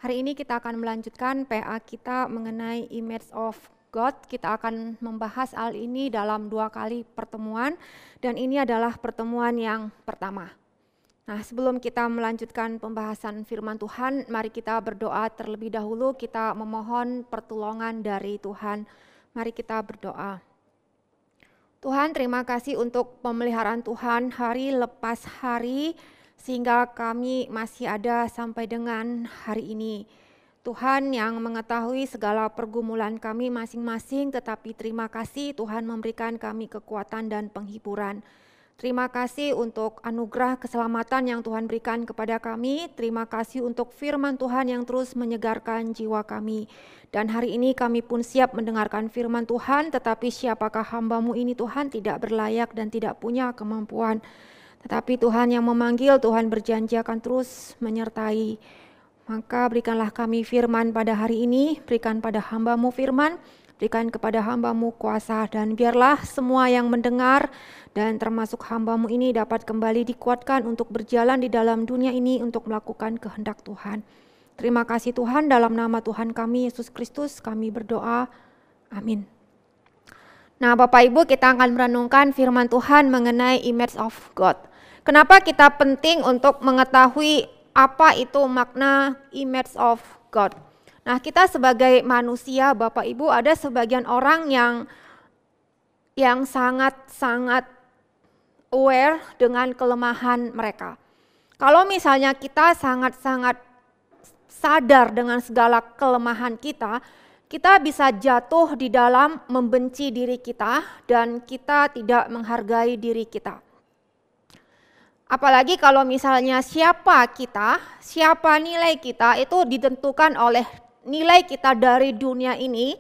Hari ini kita akan melanjutkan PA kita mengenai image of God. Kita akan membahas hal ini dalam 2 kali pertemuan dan ini adalah pertemuan yang pertama. Nah, sebelum kita melanjutkan pembahasan firman Tuhan, mari kita berdoa terlebih dahulu. Kita memohon pertolongan dari Tuhan. Mari kita berdoa. Tuhan, terima kasih untuk pemeliharaan Tuhan hari lepas hari, sehingga kami masih ada sampai dengan hari ini. Tuhan yang mengetahui segala pergumulan kami masing-masing, tetapi terima kasih Tuhan memberikan kami kekuatan dan penghiburan. Terima kasih untuk anugerah keselamatan yang Tuhan berikan kepada kami. Terima kasih untuk firman Tuhan yang terus menyegarkan jiwa kami. Dan hari ini kami pun siap mendengarkan firman Tuhan, tetapi siapakah hamba-Mu ini Tuhan tidak berlayak dan tidak punya kemampuan. Tetapi Tuhan yang memanggil, Tuhan berjanji akan terus menyertai. Maka berikanlah kami firman pada hari ini, berikan pada hamba-Mu firman, berikan kepada hamba-Mu kuasa, dan biarlah semua yang mendengar dan termasuk hamba-Mu ini dapat kembali dikuatkan untuk berjalan di dalam dunia ini untuk melakukan kehendak Tuhan. Terima kasih Tuhan, dalam nama Tuhan kami Yesus Kristus kami berdoa, amin. Nah, Bapak Ibu, kita akan merenungkan firman Tuhan mengenai image of God. Kenapa kita penting untuk mengetahui apa itu makna image of God? Nah, kita sebagai manusia, Bapak Ibu, ada sebagian orang yang sangat-sangat aware dengan kelemahan mereka. Kalau misalnya kita sangat-sangat sadar dengan segala kelemahan kita bisa jatuh di dalam membenci diri kita dan kita tidak menghargai diri kita. Apalagi kalau misalnya siapa nilai kita itu ditentukan oleh nilai kita dari dunia ini,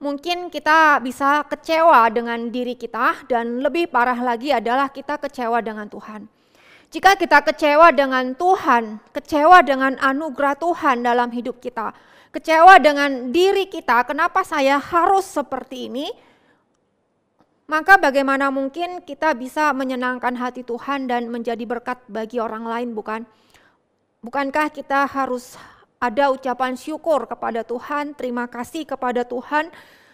mungkin kita bisa kecewa dengan diri kita dan lebih parah lagi adalah kita kecewa dengan Tuhan. Jika kita kecewa dengan Tuhan, kecewa dengan anugerah Tuhan dalam hidup kita, kecewa dengan diri kita, kenapa saya harus seperti ini? Maka bagaimana mungkin kita bisa menyenangkan hati Tuhan dan menjadi berkat bagi orang lain, bukan? Bukankah kita harus ada ucapan syukur kepada Tuhan, terima kasih kepada Tuhan,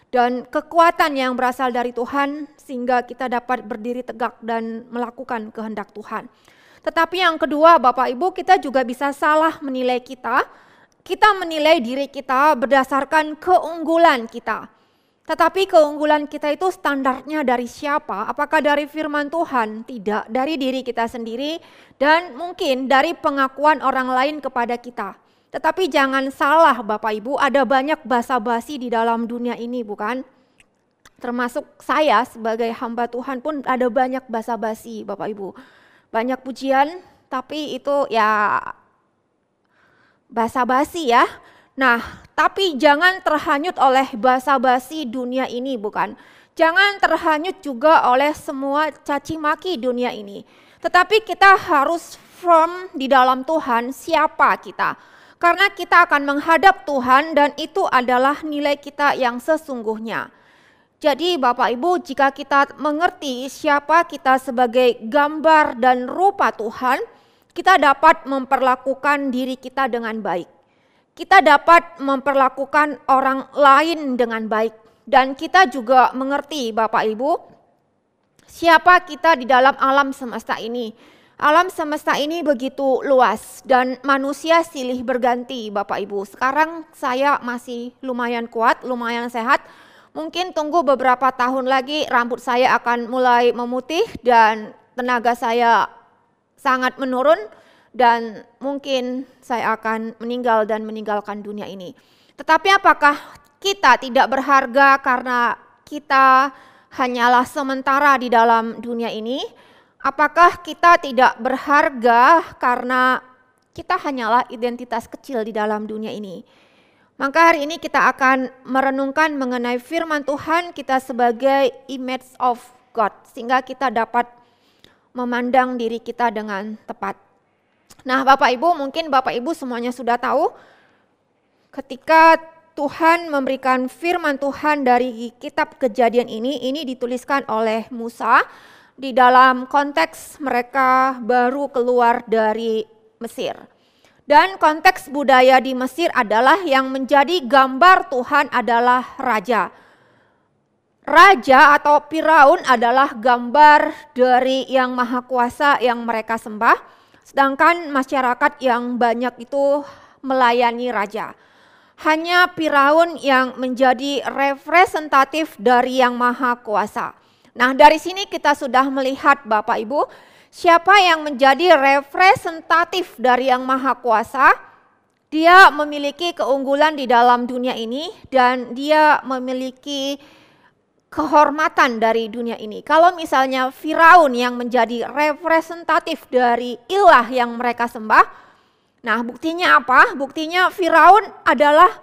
dan kekuatan yang berasal dari Tuhan sehingga kita dapat berdiri tegak dan melakukan kehendak Tuhan. Tetapi yang kedua, Bapak Ibu, kita juga bisa salah menilai kita. Kita menilai diri kita berdasarkan keunggulan kita. Tetapi keunggulan kita itu standarnya dari siapa? Apakah dari firman Tuhan? Tidak, dari diri kita sendiri dan mungkin dari pengakuan orang lain kepada kita. Tetapi jangan salah Bapak Ibu, ada banyak basa-basi di dalam dunia ini, bukan? Termasuk saya sebagai hamba Tuhan pun ada banyak basa-basi Bapak Ibu. Banyak pujian, tapi itu ya basa-basi ya. Nah, tapi jangan terhanyut oleh basa-basi dunia ini, bukan? Jangan terhanyut juga oleh semua caci maki dunia ini. Tetapi kita harus firm di dalam Tuhan, siapa kita. Karena kita akan menghadap Tuhan dan itu adalah nilai kita yang sesungguhnya. Jadi Bapak Ibu, jika kita mengerti siapa kita sebagai gambar dan rupa Tuhan, kita dapat memperlakukan diri kita dengan baik. Kita dapat memperlakukan orang lain dengan baik. Dan kita juga mengerti Bapak Ibu, siapa kita di dalam alam semesta ini. Alam semesta ini begitu luas dan manusia silih berganti Bapak Ibu. Sekarang saya masih lumayan kuat, lumayan sehat. Mungkin tunggu beberapa tahun lagi rambut saya akan mulai memutih dan tenaga saya sangat menurun. Dan mungkin saya akan meninggal dan meninggalkan dunia ini. Tetapi apakah kita tidak berharga karena kita hanyalah sementara di dalam dunia ini? Apakah kita tidak berharga karena kita hanyalah identitas kecil di dalam dunia ini? Maka hari ini kita akan merenungkan mengenai firman Tuhan kita sebagai image of God. Sehingga kita dapat memandang diri kita dengan tepat. Nah Bapak Ibu, mungkin Bapak Ibu semuanya sudah tahu ketika Tuhan memberikan firman Tuhan dari kitab Kejadian ini dituliskan oleh Musa di dalam konteks mereka baru keluar dari Mesir. Dan konteks budaya di Mesir adalah yang menjadi gambar Tuhan adalah raja. Raja atau Firaun adalah gambar dari yang maha kuasa yang mereka sembah, sedangkan masyarakat yang banyak itu melayani raja. Hanya Firaun yang menjadi representatif dari yang maha kuasa. Nah, dari sini kita sudah melihat Bapak Ibu, siapa yang menjadi representatif dari yang maha kuasa, dia memiliki keunggulan di dalam dunia ini dan dia memiliki kehormatan dari dunia ini. Kalau misalnya Firaun yang menjadi representatif dari ilah yang mereka sembah, nah buktinya apa? Buktinya Firaun adalah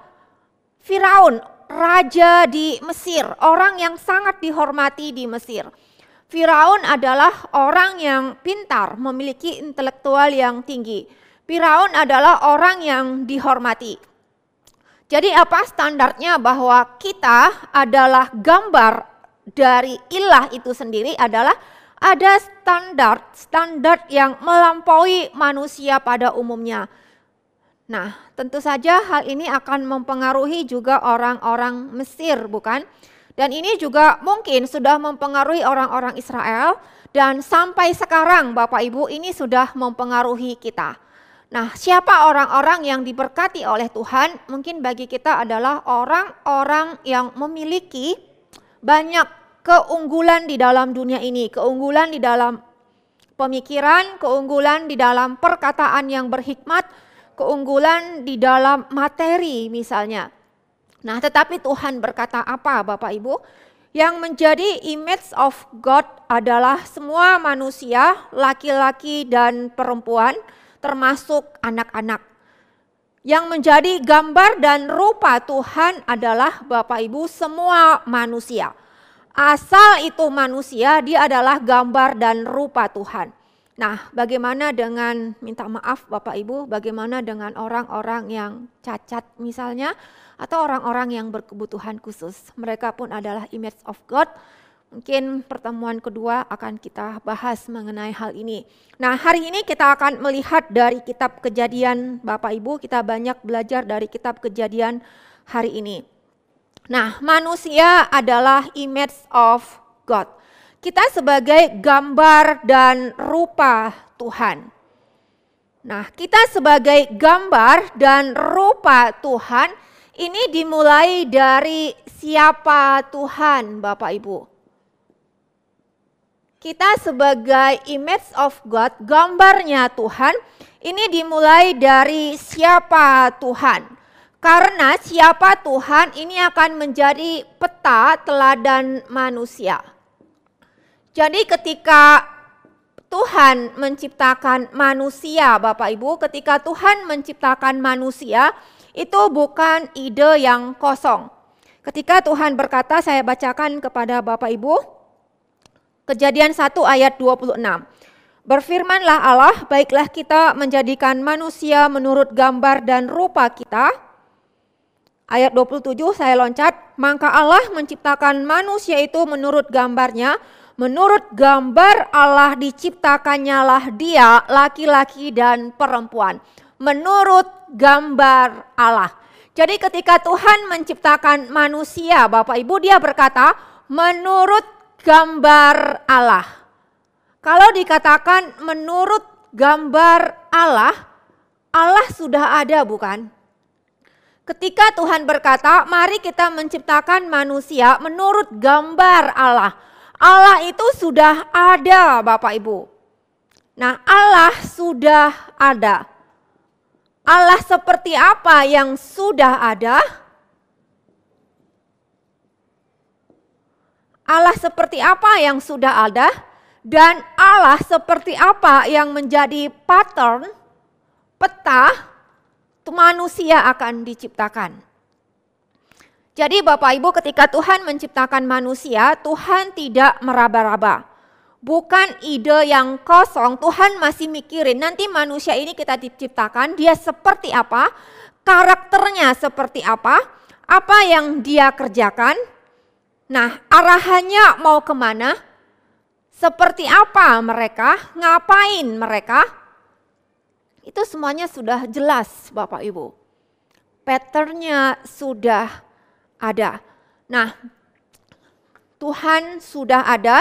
Firaun, raja di Mesir, orang yang sangat dihormati di Mesir. Firaun adalah orang yang pintar, memiliki intelektual yang tinggi. Firaun adalah orang yang dihormati. Jadi apa standarnya bahwa kita adalah gambar dari ilah itu sendiri adalah ada standar yang melampaui manusia pada umumnya. Nah, tentu saja hal ini akan mempengaruhi juga orang-orang Mesir, bukan? Dan ini juga mungkin sudah mempengaruhi orang-orang Israel dan sampai sekarang Bapak Ibu ini sudah mempengaruhi kita. Nah, siapa orang-orang yang diberkati oleh Tuhan? Mungkin bagi kita adalah orang-orang yang memiliki banyak keunggulan di dalam dunia ini. Keunggulan di dalam pemikiran, keunggulan di dalam perkataan yang berhikmat, keunggulan di dalam materi misalnya. Nah, tetapi Tuhan berkata apa Bapak Ibu? Yang menjadi image of God adalah semua manusia, laki-laki dan perempuan, termasuk anak-anak. Yang menjadi gambar dan rupa Tuhan adalah Bapak Ibu semua manusia. Asal itu manusia, dia adalah gambar dan rupa Tuhan. Nah, bagaimana dengan minta maaf Bapak Ibu, bagaimana dengan orang-orang yang cacat misalnya, atau orang-orang yang berkebutuhan khusus. Mereka pun adalah image of God. Mungkin pertemuan kedua akan kita bahas mengenai hal ini. Nah, hari ini kita akan melihat dari kitab Kejadian Bapak Ibu, kita banyak belajar dari kitab Kejadian hari ini. Nah, manusia adalah image of God. Kita sebagai gambar dan rupa Tuhan. Nah, kita sebagai gambar dan rupa Tuhan, ini dimulai dari siapa Tuhan Bapak Ibu. Kita sebagai image of God, gambarnya Tuhan, ini dimulai dari siapa Tuhan. Karena siapa Tuhan ini akan menjadi peta teladan manusia. Jadi ketika Tuhan menciptakan manusia Bapak Ibu, ketika Tuhan menciptakan manusia, itu bukan ide yang kosong. Ketika Tuhan berkata, saya bacakan kepada Bapak Ibu, Kejadian 1 ayat 26. Berfirmanlah Allah, baiklah kita menjadikan manusia menurut gambar dan rupa kita. Ayat 27 saya loncat, maka Allah menciptakan manusia itu menurut gambarnya, menurut gambar Allah diciptakannya lah dia, laki-laki dan perempuan. Menurut gambar Allah. Jadi ketika Tuhan menciptakan manusia, Bapak Ibu, dia berkata menurut gambar Allah. Kalau dikatakan menurut gambar Allah, Allah sudah ada bukan? Ketika Tuhan berkata, mari kita menciptakan manusia menurut gambar Allah. Allah itu sudah ada Bapak Ibu. Nah, Allah sudah ada. Allah seperti apa yang sudah ada? Allah seperti apa yang sudah ada? Dan Allah seperti apa yang menjadi pattern, peta, manusia akan diciptakan. Jadi Bapak Ibu, ketika Tuhan menciptakan manusia, Tuhan tidak meraba-raba. Bukan ide yang kosong, Tuhan masih mikirin nanti manusia ini kita diciptakan, dia seperti apa, karakternya seperti apa yang dia kerjakan. Nah, arahannya mau kemana, seperti apa mereka, ngapain mereka. Itu semuanya sudah jelas Bapak Ibu. Patternnya sudah ada. Nah, Tuhan sudah ada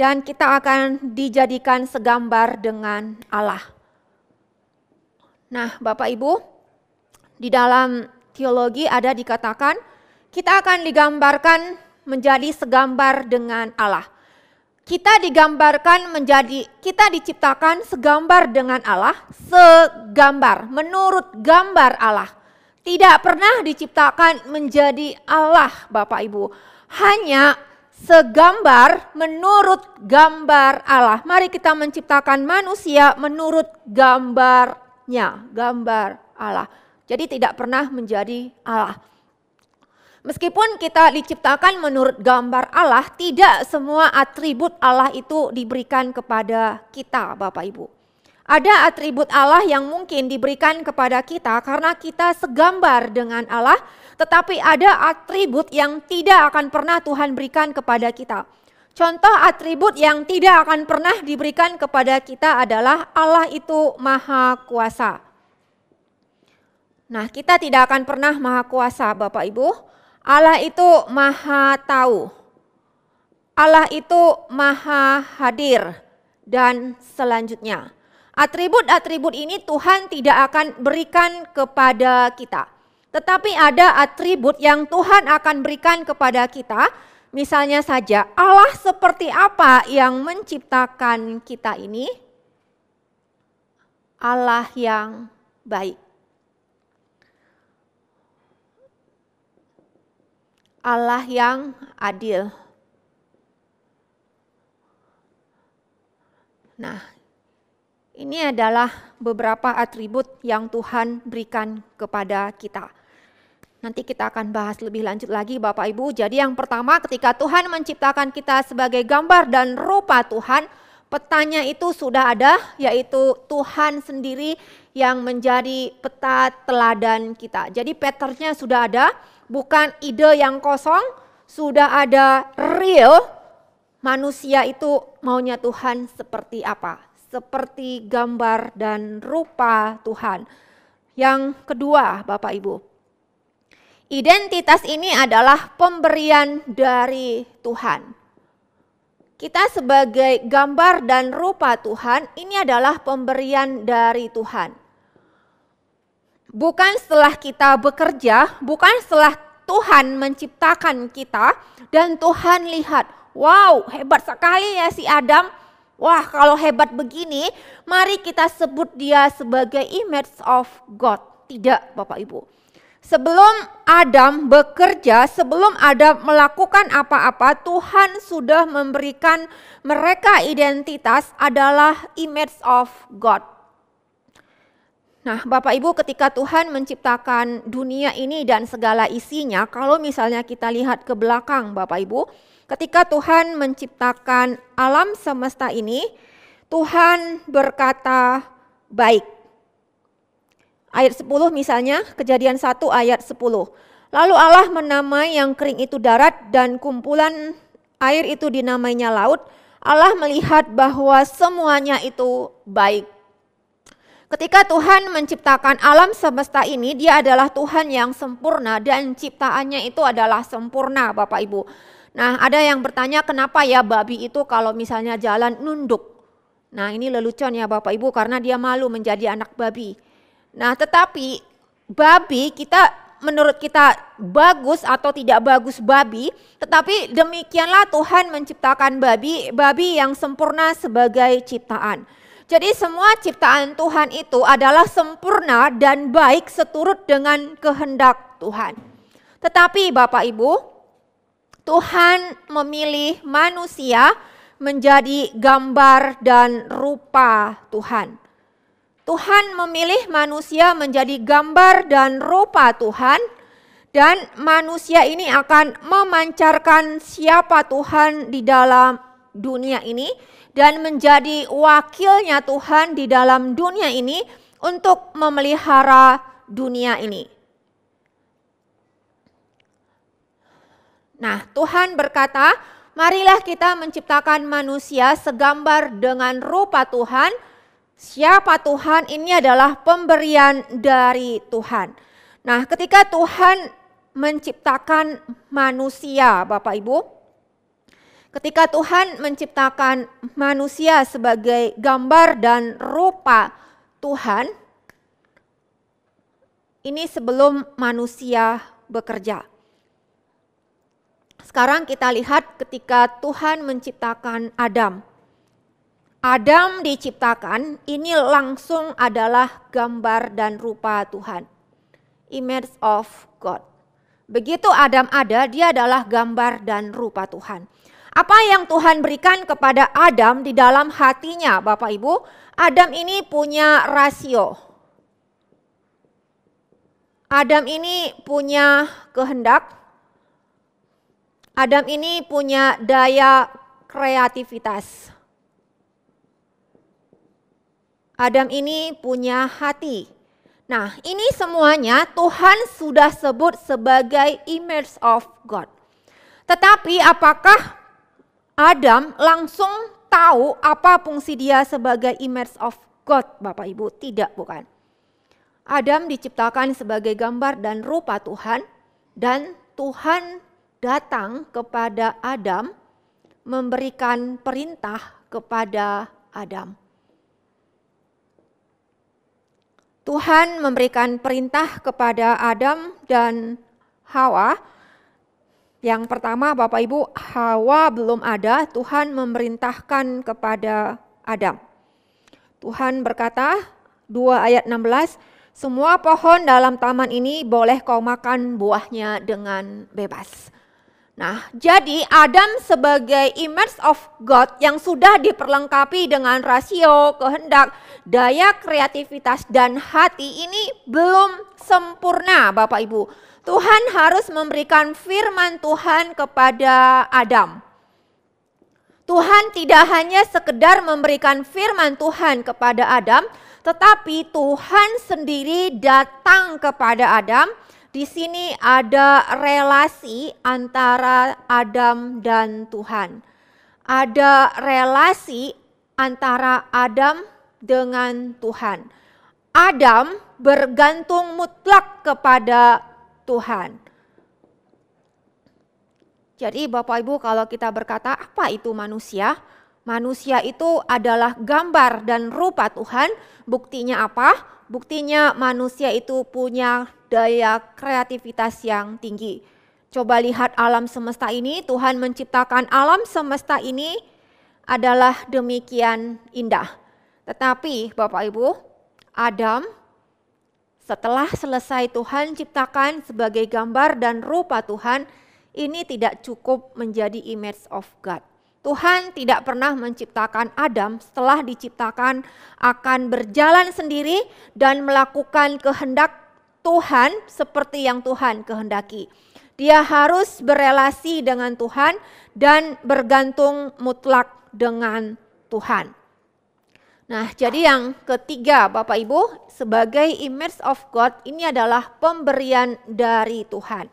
dan kita akan dijadikan segambar dengan Allah. Nah, Bapak Ibu, di dalam teologi ada dikatakan kita akan digambarkan menjadi segambar dengan Allah. Kita diciptakan segambar dengan Allah, segambar, menurut gambar Allah. Tidak pernah diciptakan menjadi Allah Bapak Ibu. Hanya segambar menurut gambar Allah. Mari kita menciptakan manusia menurut gambarnya, gambar Allah. Jadi tidak pernah menjadi Allah. Meskipun kita diciptakan menurut gambar Allah, tidak semua atribut Allah itu diberikan kepada kita Bapak Ibu. Ada atribut Allah yang mungkin diberikan kepada kita karena kita segambar dengan Allah, tetapi ada atribut yang tidak akan pernah Tuhan berikan kepada kita. Contoh atribut yang tidak akan pernah diberikan kepada kita adalah Allah itu Maha Kuasa. Nah, kita tidak akan pernah Maha Kuasa Bapak Ibu. Allah itu Maha Tahu. Allah itu Maha Hadir dan selanjutnya. Atribut-atribut ini Tuhan tidak akan berikan kepada kita. Tetapi ada atribut yang Tuhan akan berikan kepada kita. Misalnya saja, Allah seperti apa yang menciptakan kita ini? Allah yang baik. Allah yang adil. Nah, ini adalah beberapa atribut yang Tuhan berikan kepada kita. Nanti kita akan bahas lebih lanjut lagi Bapak Ibu. Jadi yang pertama ketika Tuhan menciptakan kita sebagai gambar dan rupa Tuhan, petanya itu sudah ada, yaitu Tuhan sendiri yang menjadi peta teladan kita. Jadi patternnya sudah ada, bukan ide yang kosong, sudah ada real manusia itu maunya Tuhan seperti apa. Seperti gambar dan rupa Tuhan. Yang kedua Bapak Ibu, identitas ini adalah pemberian dari Tuhan. Kita sebagai gambar dan rupa Tuhan, ini adalah pemberian dari Tuhan. Bukan setelah kita bekerja, bukan setelah Tuhan menciptakan kita dan Tuhan lihat, wow hebat sekali ya si Adam. Wah kalau hebat begini, mari kita sebut dia sebagai image of God. Tidak Bapak Ibu. Sebelum Adam bekerja, sebelum Adam melakukan apa-apa, Tuhan sudah memberikan mereka identitas adalah image of God. Nah Bapak Ibu, ketika Tuhan menciptakan dunia ini dan segala isinya, kalau misalnya kita lihat ke belakang Bapak Ibu, ketika Tuhan menciptakan alam semesta ini, Tuhan berkata baik. Ayat 10 misalnya, Kejadian 1 ayat 10. Lalu Allah menamai yang kering itu darat dan kumpulan air itu dinamainya laut. Allah melihat bahwa semuanya itu baik. Ketika Tuhan menciptakan alam semesta ini, dia adalah Tuhan yang sempurna dan ciptaannya itu adalah sempurna Bapak Ibu. Nah ada yang bertanya kenapa ya babi itu kalau misalnya jalan nunduk. Nah ini lelucon ya Bapak Ibu karena dia malu menjadi anak babi. Nah tetapi babi menurut kita bagus atau tidak bagus babi. Tetapi demikianlah Tuhan menciptakan babi yang sempurna sebagai ciptaan. Jadi semua ciptaan Tuhan itu adalah sempurna dan baik seturut dengan kehendak Tuhan. Tetapi Bapak Ibu, Tuhan memilih manusia menjadi gambar dan rupa Tuhan. Tuhan memilih manusia menjadi gambar dan rupa Tuhan, dan manusia ini akan memancarkan siapa Tuhan di dalam dunia ini dan menjadi wakilnya Tuhan di dalam dunia ini untuk memelihara dunia ini. Nah, Tuhan berkata, marilah kita menciptakan manusia segambar dengan rupa Tuhan, Siapa Tuhan? Ini adalah pemberian dari Tuhan. Nah, ketika Tuhan menciptakan manusia, Bapak Ibu, ketika Tuhan menciptakan manusia sebagai gambar dan rupa Tuhan, ini sebelum manusia bekerja. Sekarang kita lihat ketika Tuhan menciptakan Adam. Adam diciptakan, ini langsung adalah gambar dan rupa Tuhan. Image of God. Begitu Adam ada, dia adalah gambar dan rupa Tuhan. Apa yang Tuhan berikan kepada Adam di dalam hatinya, Bapak Ibu? Adam ini punya rasio. Adam ini punya kehendak. Adam ini punya daya kreativitas. Adam ini punya hati. Nah, ini semuanya Tuhan sudah sebut sebagai image of God. Tetapi apakah Adam langsung tahu apa fungsi dia sebagai image of God, Bapak Ibu? Tidak, bukan. Adam diciptakan sebagai gambar dan rupa Tuhan, dan Tuhan datang kepada Adam memberikan perintah kepada Adam. Tuhan memberikan perintah kepada Adam dan Hawa. Yang pertama, Bapak Ibu, Hawa belum ada, Tuhan memerintahkan kepada Adam. Tuhan berkata, 2 ayat 16, semua pohon dalam taman ini boleh kau makan buahnya dengan bebas. Nah, jadi Adam sebagai image of God yang sudah diperlengkapi dengan rasio, kehendak, daya kreativitas dan hati ini belum sempurna, Bapak Ibu. Tuhan harus memberikan firman Tuhan kepada Adam. Tuhan tidak hanya sekedar memberikan firman Tuhan kepada Adam, tetapi Tuhan sendiri datang kepada Adam. Di sini ada relasi antara Adam dan Tuhan. Ada relasi antara Adam dengan Tuhan. Adam bergantung mutlak kepada Tuhan. Jadi Bapak Ibu, kalau kita berkata apa itu manusia? Manusia itu adalah gambar dan rupa Tuhan. Buktinya apa? Buktinya manusia itu punya daya kreativitas yang tinggi. Coba lihat alam semesta ini, Tuhan menciptakan alam semesta ini adalah demikian indah. Tetapi Bapak Ibu, Adam setelah selesai Tuhan ciptakan sebagai gambar dan rupa Tuhan, ini tidak cukup menjadi image of God. Tuhan tidak pernah menciptakan Adam setelah diciptakan akan berjalan sendiri dan melakukan kehendak Tuhan seperti yang Tuhan kehendaki. Dia harus berelasi dengan Tuhan dan bergantung mutlak dengan Tuhan. Nah, jadi yang ketiga Bapak Ibu, sebagai image of God ini adalah pemberian dari Tuhan.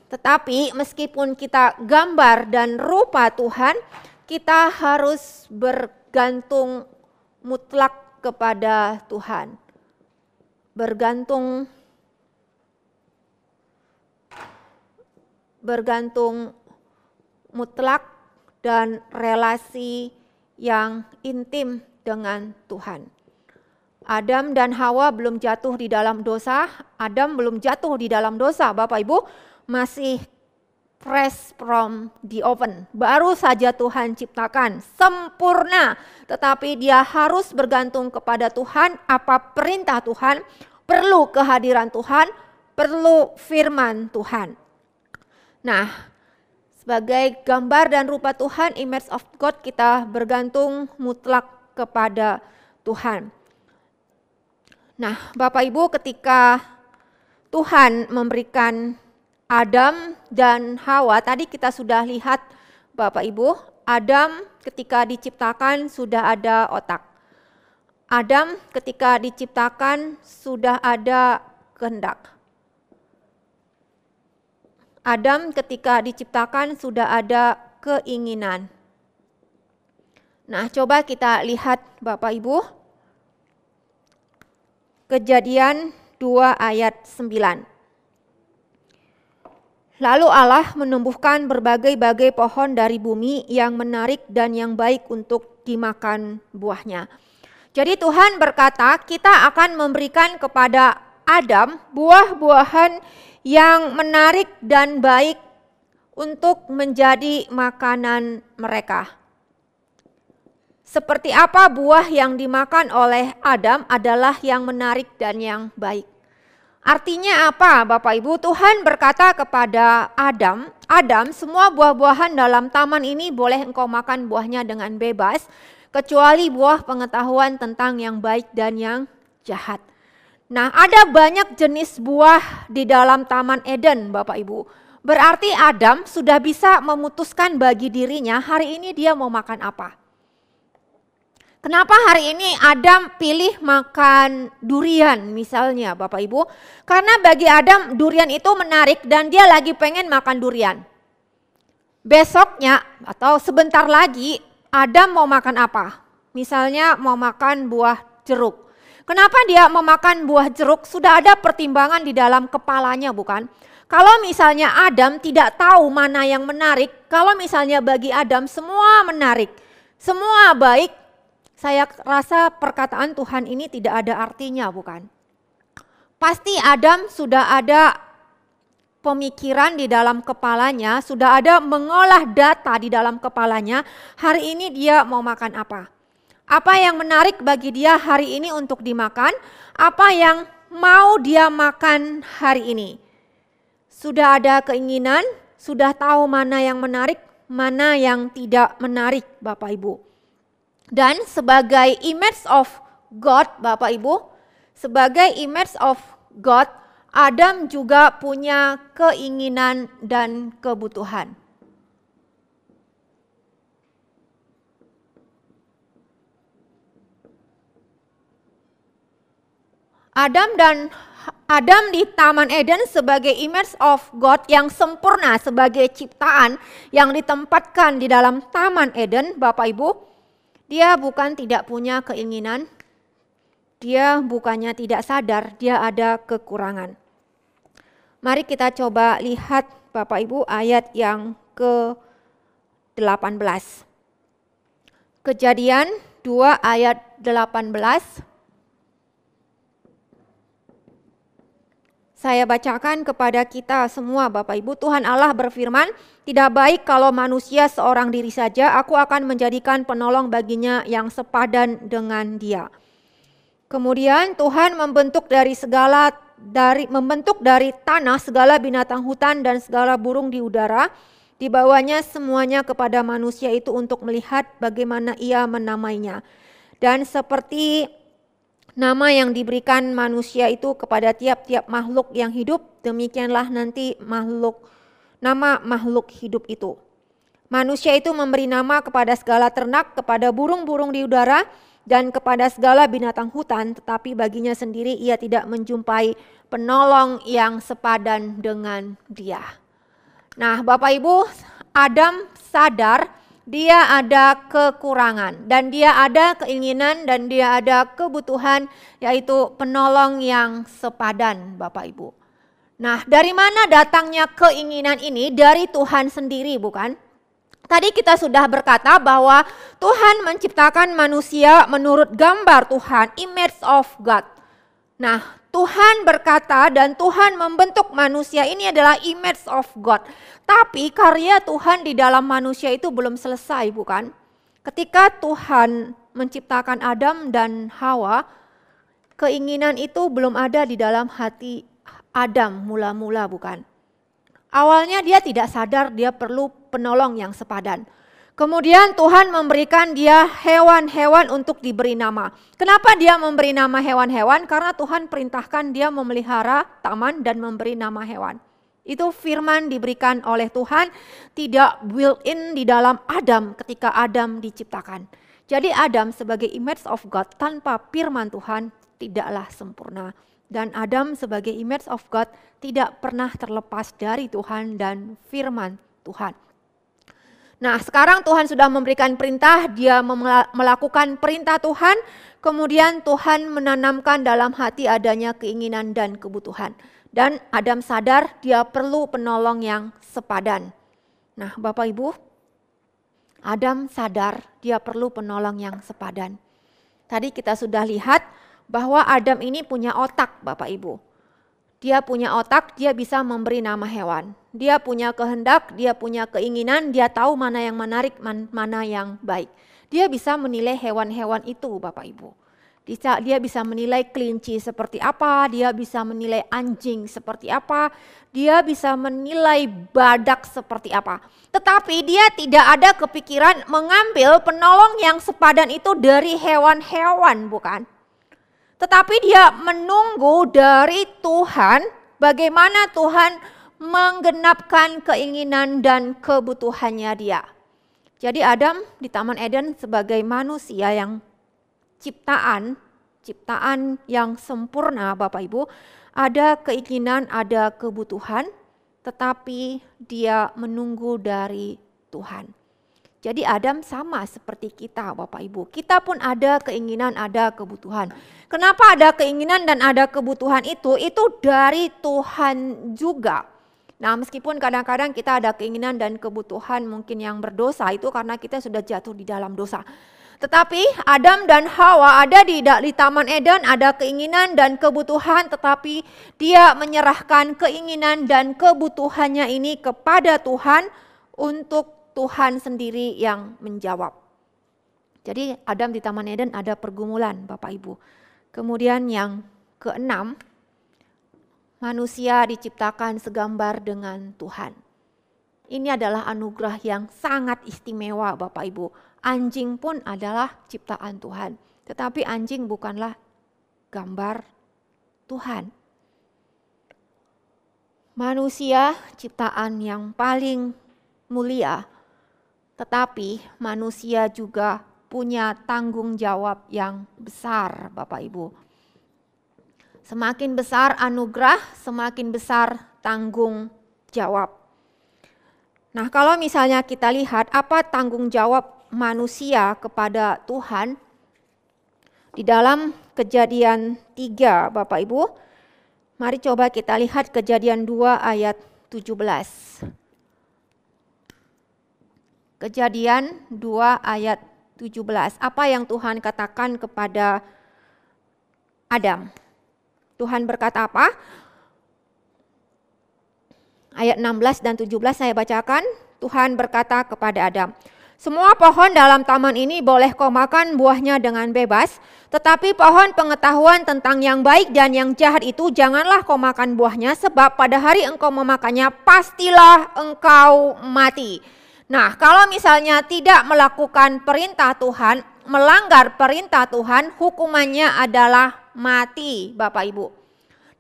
Tetapi meskipun kita gambar dan rupa Tuhan, kita harus bergantung mutlak kepada Tuhan. Bergantung mutlak dan relasi yang intim dengan Tuhan. Adam dan Hawa belum jatuh di dalam dosa. Adam belum jatuh di dalam dosa, Bapak Ibu. Masih fresh from the oven. Baru saja Tuhan ciptakan, sempurna. Tetapi dia harus bergantung kepada Tuhan. Apa perintah Tuhan? Perlu kehadiran Tuhan, perlu firman Tuhan. Nah, sebagai gambar dan rupa Tuhan, image of God, kita bergantung mutlak kepada Tuhan. Nah, Bapak Ibu, ketika Tuhan memberikan Adam dan Hawa, tadi kita sudah lihat Bapak Ibu, Adam ketika diciptakan sudah ada otak. Adam ketika diciptakan sudah ada kehendak. Adam ketika diciptakan sudah ada keinginan. Nah, coba kita lihat Bapak Ibu, Kejadian 2 ayat 9. Lalu Allah menumbuhkan berbagai-bagai pohon dari bumi yang menarik dan yang baik untuk dimakan buahnya. Jadi Tuhan berkata, kita akan memberikan kepada Adam buah-buahan yang menarik dan baik untuk menjadi makanan mereka. Seperti apa buah yang dimakan oleh Adam adalah yang menarik dan yang baik. Artinya apa Bapak Ibu? Tuhan berkata kepada Adam, Adam, semua buah-buahan dalam taman ini boleh engkau makan buahnya dengan bebas, kecuali buah pengetahuan tentang yang baik dan yang jahat. Nah, ada banyak jenis buah di dalam Taman Eden Bapak Ibu. Berarti Adam sudah bisa memutuskan bagi dirinya hari ini dia mau makan apa. Kenapa hari ini Adam pilih makan durian misalnya Bapak Ibu? Karena bagi Adam durian itu menarik dan dia lagi pengen makan durian. Besoknya atau sebentar lagi Adam mau makan apa? Misalnya mau makan buah jeruk. Kenapa dia memakan buah jeruk? Sudah ada pertimbangan di dalam kepalanya bukan? Kalau misalnya Adam tidak tahu mana yang menarik, kalau misalnya bagi Adam semua menarik, semua baik, saya rasa perkataan Tuhan ini tidak ada artinya bukan? Pasti Adam sudah ada pemikiran di dalam kepalanya, sudah ada mengolah data di dalam kepalanya, hari ini dia mau makan apa. Apa yang menarik bagi dia hari ini untuk dimakan, apa yang mau dia makan hari ini. Sudah ada keinginan, sudah tahu mana yang menarik, mana yang tidak menarik Bapak Ibu. Dan sebagai image of God Bapak Ibu, sebagai image of God, Adam juga punya keinginan dan kebutuhan. Adam di Taman Eden sebagai image of God yang sempurna, sebagai ciptaan yang ditempatkan di dalam Taman Eden Bapak Ibu, dia bukan tidak punya keinginan, dia bukannya tidak sadar, dia ada kekurangan. Mari kita coba lihat Bapak Ibu ayat yang ke-18. Kejadian 2 ayat 18. Saya bacakan kepada kita semua Bapak Ibu. Tuhan Allah berfirman, tidak baik kalau manusia seorang diri saja, aku akan menjadikan penolong baginya yang sepadan dengan dia. Kemudian Tuhan membentuk dari tanah segala binatang hutan dan segala burung di udara, dibawanya semuanya kepada manusia itu untuk melihat bagaimana ia menamainya. Dan seperti nama yang diberikan manusia itu kepada tiap-tiap makhluk yang hidup, demikianlah nanti nama makhluk hidup itu. Manusia itu memberi nama kepada segala ternak, kepada burung-burung di udara, dan kepada segala binatang hutan, tetapi baginya sendiri ia tidak menjumpai penolong yang sepadan dengan dia. Nah Bapak Ibu, Adam sadar dia ada kekurangan dan dia ada keinginan dan dia ada kebutuhan, yaitu penolong yang sepadan Bapak Ibu. Nah dari mana datangnya keinginan ini? Dari Tuhan sendiri bukan? Tadi kita sudah berkata bahwa Tuhan menciptakan manusia menurut gambar Tuhan, image of God. Nah Tuhan berkata dan Tuhan membentuk manusia ini adalah image of God. Tapi karya Tuhan di dalam manusia itu belum selesai bukan? Ketika Tuhan menciptakan Adam dan Hawa, keinginan itu belum ada di dalam hati Adam mula-mula bukan? Awalnya dia tidak sadar dia perlu penolong yang sepadan. Kemudian Tuhan memberikan dia hewan-hewan untuk diberi nama. Kenapa dia memberi nama hewan-hewan? Karena Tuhan perintahkan dia memelihara taman dan memberi nama hewan. Itu firman diberikan oleh Tuhan, tidak built-in di dalam Adam ketika Adam diciptakan. Jadi Adam sebagai image of God tanpa firman Tuhan tidaklah sempurna. Dan Adam sebagai image of God tidak pernah terlepas dari Tuhan dan firman Tuhan. Nah sekarang Tuhan sudah memberikan perintah, dia melakukan perintah Tuhan, Kemudian Tuhan menanamkan dalam hati adanya keinginan dan kebutuhan. Dan Adam sadar dia perlu penolong yang sepadan. Nah, Bapak Ibu, Adam sadar dia perlu penolong yang sepadan. Tadi kita sudah lihat bahwa Adam ini punya otak, Bapak Ibu. Dia punya otak, dia bisa memberi nama hewan. Dia punya kehendak, dia punya keinginan, dia tahu mana yang menarik, mana yang baik. Dia bisa menilai hewan-hewan itu, Bapak Ibu. Dia bisa menilai kelinci seperti apa, dia bisa menilai anjing seperti apa, dia bisa menilai badak seperti apa. Tetapi dia tidak ada kepikiran mengambil penolong yang sepadan itu dari hewan-hewan, bukan? Tetapi dia menunggu dari Tuhan bagaimana Tuhan menggenapkan keinginan dan kebutuhannya dia. Jadi Adam di Taman Eden sebagai manusia yang ciptaan yang sempurna, Bapak Ibu, ada keinginan, ada kebutuhan, tetapi dia menunggu dari Tuhan. Jadi Adam sama seperti kita, Bapak Ibu. Kita pun ada keinginan, ada kebutuhan. Kenapa ada keinginan dan ada kebutuhan itu? Itu dari Tuhan juga. Nah, meskipun kadang-kadang kita ada keinginan dan kebutuhan mungkin yang berdosa, itu karena kita sudah jatuh di dalam dosa. Tetapi Adam dan Hawa ada di Taman Eden, ada keinginan dan kebutuhan, tetapi dia menyerahkan keinginan dan kebutuhannya ini kepada Tuhan untuk Tuhan sendiri yang menjawab. Jadi Adam di Taman Eden ada pergumulan, Bapak Ibu. Kemudian yang keenam, manusia diciptakan segambar dengan Tuhan. Ini adalah anugerah yang sangat istimewa, Bapak Ibu. Anjing pun adalah ciptaan Tuhan. Tetapi anjing bukanlah gambar Tuhan. Manusia ciptaan yang paling mulia. Tetapi manusia juga punya tanggung jawab yang besar, Bapak Ibu. Semakin besar anugerah, semakin besar tanggung jawab. Nah, kalau misalnya kita lihat apa tanggung jawab manusia kepada Tuhan di dalam Kejadian 3, Bapak Ibu. Mari coba kita lihat Kejadian 2 ayat 17. Kejadian 2 ayat 17. Apa yang Tuhan katakan kepada Adam? Tuhan berkata apa? Ayat 16 dan 17 saya bacakan. Tuhan berkata kepada Adam, "Semua pohon dalam taman ini boleh kau makan buahnya dengan bebas, tetapi pohon pengetahuan tentang yang baik dan yang jahat itu janganlah kau makan buahnya, sebab pada hari engkau memakannya pastilah engkau mati." Nah, kalau misalnya tidak melakukan perintah Tuhan, melanggar perintah Tuhan, hukumannya adalah mati, Bapak Ibu.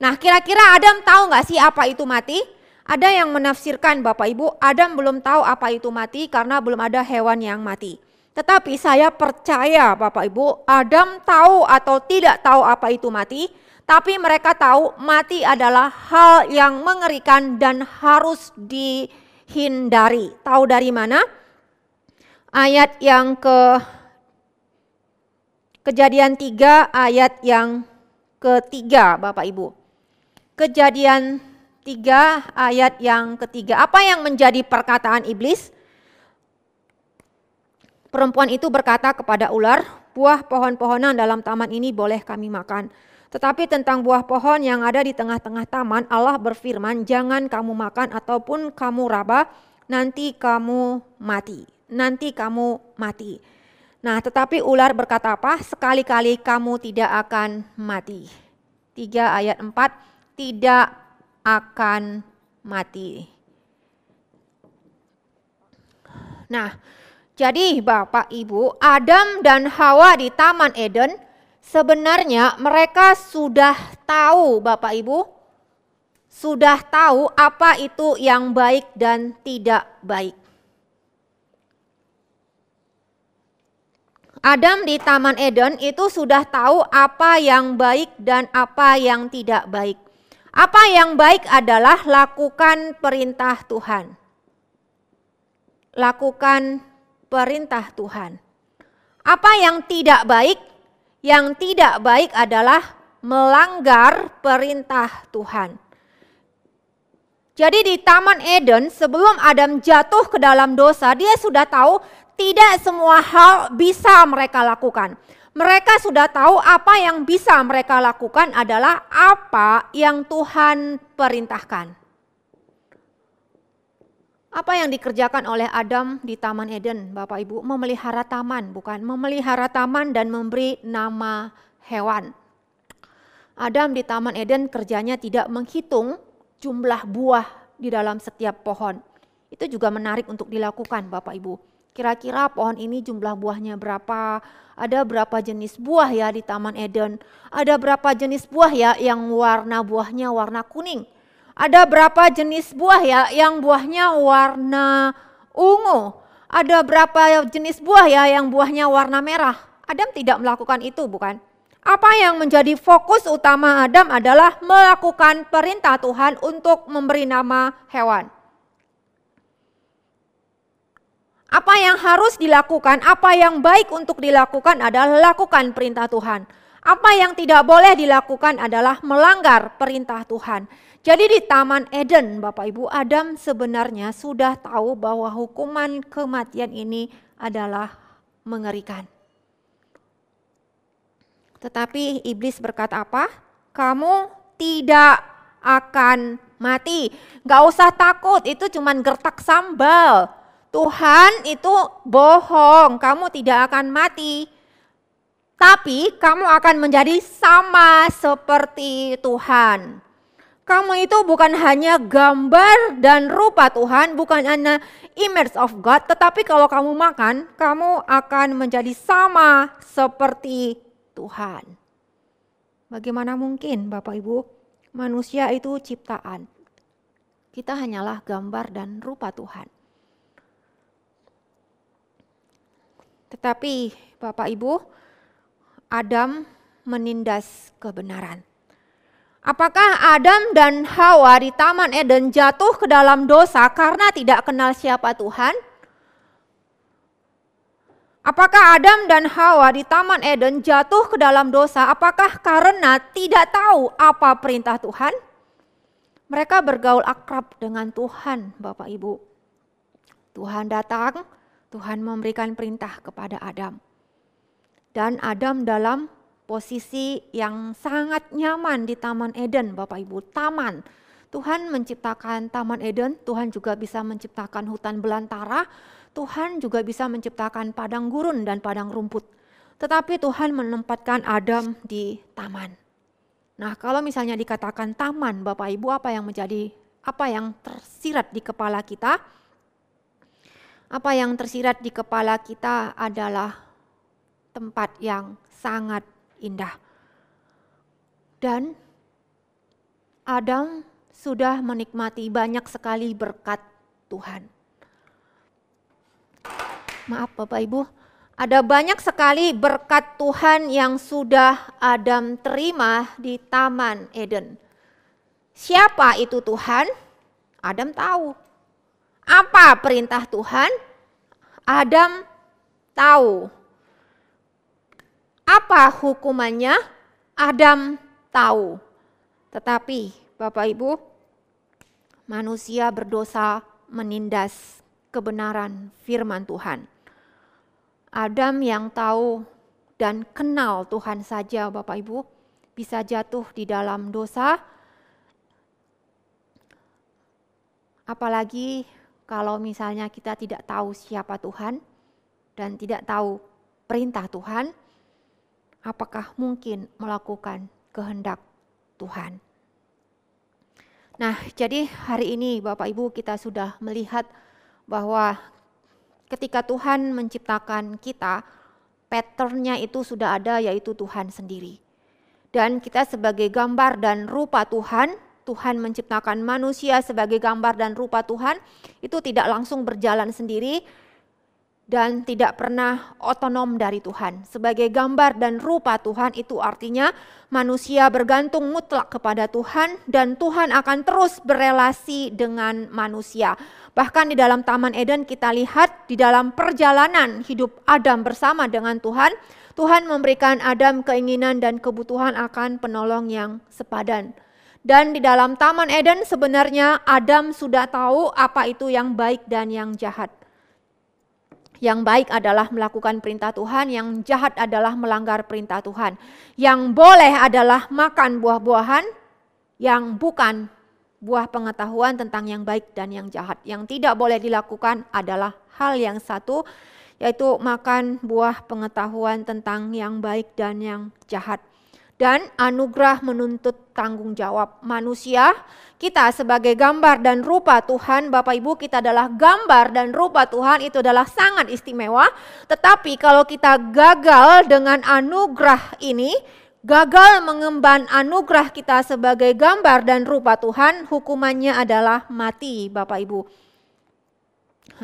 Nah, kira-kira Adam tahu nggak sih apa itu mati? Ada yang menafsirkan, Bapak Ibu, Adam belum tahu apa itu mati karena belum ada hewan yang mati. Tetapi saya percaya, Bapak Ibu, Adam tahu atau tidak tahu apa itu mati, tapi mereka tahu mati adalah hal yang mengerikan dan harus dihindari. Tahu dari mana? Ayat yang Kejadian 3 ayat yang ketiga, Bapak Ibu. Kejadian 3 ayat yang ketiga. Apa yang menjadi perkataan iblis? Perempuan itu berkata kepada ular, "Buah pohon-pohonan dalam taman ini boleh kami makan. Tetapi tentang buah pohon yang ada di tengah-tengah taman, Allah berfirman, jangan kamu makan ataupun kamu raba, nanti kamu mati." Nanti kamu mati. Nah, tetapi ular berkata apa? "Sekali-kali kamu tidak akan mati." 3 ayat 4, tidak akan mati. Nah, jadi Bapak Ibu, Adam dan Hawa di Taman Eden, sebenarnya mereka sudah tahu, Bapak Ibu, sudah tahu apa itu yang baik dan tidak baik. Adam di Taman Eden itu sudah tahu apa yang baik dan apa yang tidak baik. Apa yang baik adalah lakukan perintah Tuhan. Lakukan perintah Tuhan. Apa yang tidak baik? Yang tidak baik adalah melanggar perintah Tuhan. Jadi di Taman Eden sebelum Adam jatuh ke dalam dosa, dia sudah tahu tidak semua hal bisa mereka lakukan. Mereka sudah tahu apa yang bisa mereka lakukan adalah apa yang Tuhan perintahkan. Apa yang dikerjakan oleh Adam di Taman Eden, Bapak Ibu? Memelihara taman, bukan? Memelihara taman dan memberi nama hewan. Adam di Taman Eden kerjanya tidak menghitung jumlah buah di dalam setiap pohon. Itu juga menarik untuk dilakukan, Bapak Ibu. Kira-kira pohon ini jumlah buahnya berapa? Ada berapa jenis buah ya di Taman Eden? Ada berapa jenis buah ya yang warna buahnya warna kuning? Ada berapa jenis buah ya yang buahnya warna ungu? Ada berapa jenis buah ya yang buahnya warna merah? Adam tidak melakukan itu, bukan? Apa yang menjadi fokus utama Adam adalah melakukan perintah Tuhan untuk memberi nama hewan. Apa yang harus dilakukan, apa yang baik untuk dilakukan adalah lakukan perintah Tuhan. Apa yang tidak boleh dilakukan adalah melanggar perintah Tuhan. Jadi di Taman Eden, Bapak Ibu, Adam sebenarnya sudah tahu bahwa hukuman kematian ini adalah mengerikan. Tetapi iblis berkata apa? Kamu tidak akan mati. Gak usah takut, itu cuman gertak sambal. Tuhan itu bohong, kamu tidak akan mati. Tapi kamu akan menjadi sama seperti Tuhan. Kamu itu bukan hanya gambar dan rupa Tuhan, bukan hanya image of God, tetapi kalau kamu makan, kamu akan menjadi sama seperti Tuhan. Bagaimana mungkin Bapak Ibu, manusia itu ciptaan. Kita hanyalah gambar dan rupa Tuhan. Tetapi Bapak Ibu, Adam menindas kebenaran. Apakah Adam dan Hawa di Taman Eden jatuh ke dalam dosa karena tidak kenal siapa Tuhan? Apakah Adam dan Hawa di Taman Eden jatuh ke dalam dosa? Apakah karena tidak tahu apa perintah Tuhan? Mereka bergaul akrab dengan Tuhan, Bapak Ibu. Tuhan datang, Tuhan memberikan perintah kepada Adam. Dan Adam dalam posisi yang sangat nyaman di Taman Eden, Bapak Ibu. Taman. Tuhan menciptakan Taman Eden, Tuhan juga bisa menciptakan hutan belantara, Tuhan juga bisa menciptakan padang gurun dan padang rumput. Tetapi Tuhan menempatkan Adam di taman. Nah, kalau misalnya dikatakan taman, Bapak Ibu, apa yang tersirat di kepala kita? Apa yang tersirat di kepala kita adalah tempat yang sangat indah. Dan Adam sudah menikmati banyak sekali berkat Tuhan. Maaf Bapak Ibu, ada banyak sekali berkat Tuhan yang sudah Adam terima di Taman Eden. Siapa itu Tuhan? Adam tahu. Apa perintah Tuhan? Adam tahu. Apa hukumannya? Adam tahu. Tetapi Bapak Ibu, manusia berdosa menindas kebenaran firman Tuhan. Adam yang tahu dan kenal Tuhan saja Bapak Ibu bisa jatuh di dalam dosa. Apalagi kalau misalnya kita tidak tahu siapa Tuhan dan tidak tahu perintah Tuhan, apakah mungkin melakukan kehendak Tuhan? Nah, jadi hari ini Bapak Ibu kita sudah melihat bahwa ketika Tuhan menciptakan kita, pattern-nya itu sudah ada, yaitu Tuhan sendiri. Dan kita sebagai gambar dan rupa Tuhan, Tuhan menciptakan manusia sebagai gambar dan rupa Tuhan, itu tidak langsung berjalan sendiri. dan tidak pernah otonom dari Tuhan. Sebagai gambar dan rupa Tuhan, itu artinya manusia bergantung mutlak kepada Tuhan dan Tuhan akan terus berelasi dengan manusia. Bahkan di dalam Taman Eden kita lihat di dalam perjalanan hidup Adam bersama dengan Tuhan, Tuhan memberikan Adam keinginan dan kebutuhan akan penolong yang sepadan. Dan di dalam Taman Eden sebenarnya Adam sudah tahu apa itu yang baik dan yang jahat. Yang baik adalah melakukan perintah Tuhan, yang jahat adalah melanggar perintah Tuhan. Yang boleh adalah makan buah-buahan, yang bukan buah pengetahuan tentang yang baik dan yang jahat. Yang tidak boleh dilakukan adalah hal yang satu, yaitu makan buah pengetahuan tentang yang baik dan yang jahat. Dan anugerah menuntut tanggung jawab manusia. Kita sebagai gambar dan rupa Tuhan, Bapak Ibu, kita adalah gambar dan rupa Tuhan, itu adalah sangat istimewa. Tetapi kalau kita gagal dengan anugerah ini, gagal mengemban anugerah kita sebagai gambar dan rupa Tuhan, hukumannya adalah mati, Bapak Ibu.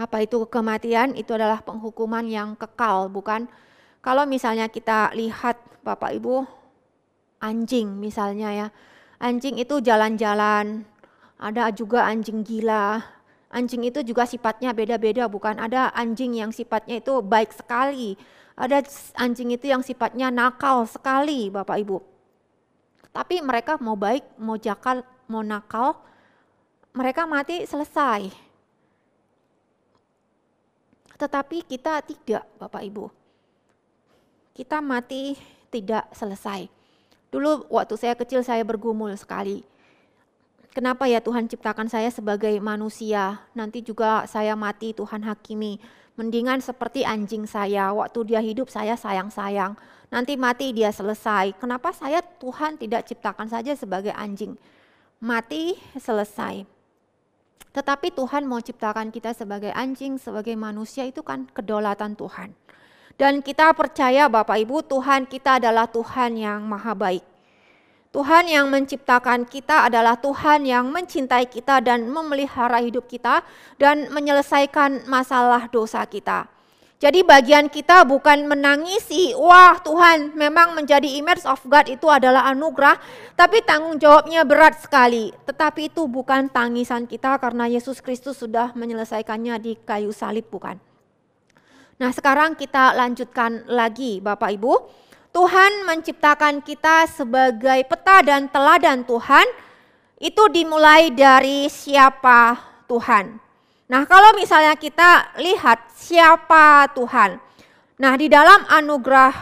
Apa itu kematian? Itu adalah penghukuman yang kekal, bukan? Kalau misalnya kita lihat, Bapak Ibu, anjing misalnya ya, anjing itu jalan-jalan, ada juga anjing gila. Anjing itu juga sifatnya beda-beda, bukan? Ada anjing yang sifatnya itu baik sekali, ada anjing itu yang sifatnya nakal sekali, Bapak Ibu. Tapi mereka mau baik, mau jakal, mau nakal, mereka mati selesai. Tetapi kita tidak, Bapak Ibu. Kita mati tidak selesai. Dulu waktu saya kecil saya bergumul sekali. Kenapa ya Tuhan ciptakan saya sebagai manusia, nanti juga saya mati Tuhan hakimi. Mendingan seperti anjing saya, waktu dia hidup saya sayang-sayang, nanti mati dia selesai. Kenapa saya Tuhan tidak ciptakan saja sebagai anjing? Mati selesai. Tetapi Tuhan mau ciptakan kita sebagai anjing, sebagai manusia, itu kan kedaulatan Tuhan. Dan kita percaya Bapak Ibu, Tuhan kita adalah Tuhan yang maha baik. Tuhan yang menciptakan kita adalah Tuhan yang mencintai kita dan memelihara hidup kita dan menyelesaikan masalah dosa kita. Jadi bagian kita bukan menangisi, wah Tuhan memang menjadi image of God itu adalah anugerah, tapi tanggung jawabnya berat sekali. Tetapi itu bukan tangisan kita karena Yesus Kristus sudah menyelesaikannya di kayu salib, bukan. Nah sekarang kita lanjutkan lagi Bapak Ibu. Tuhan menciptakan kita sebagai peta dan teladan Tuhan, itu dimulai dari siapa Tuhan. Nah kalau misalnya kita lihat siapa Tuhan. Nah di dalam anugerah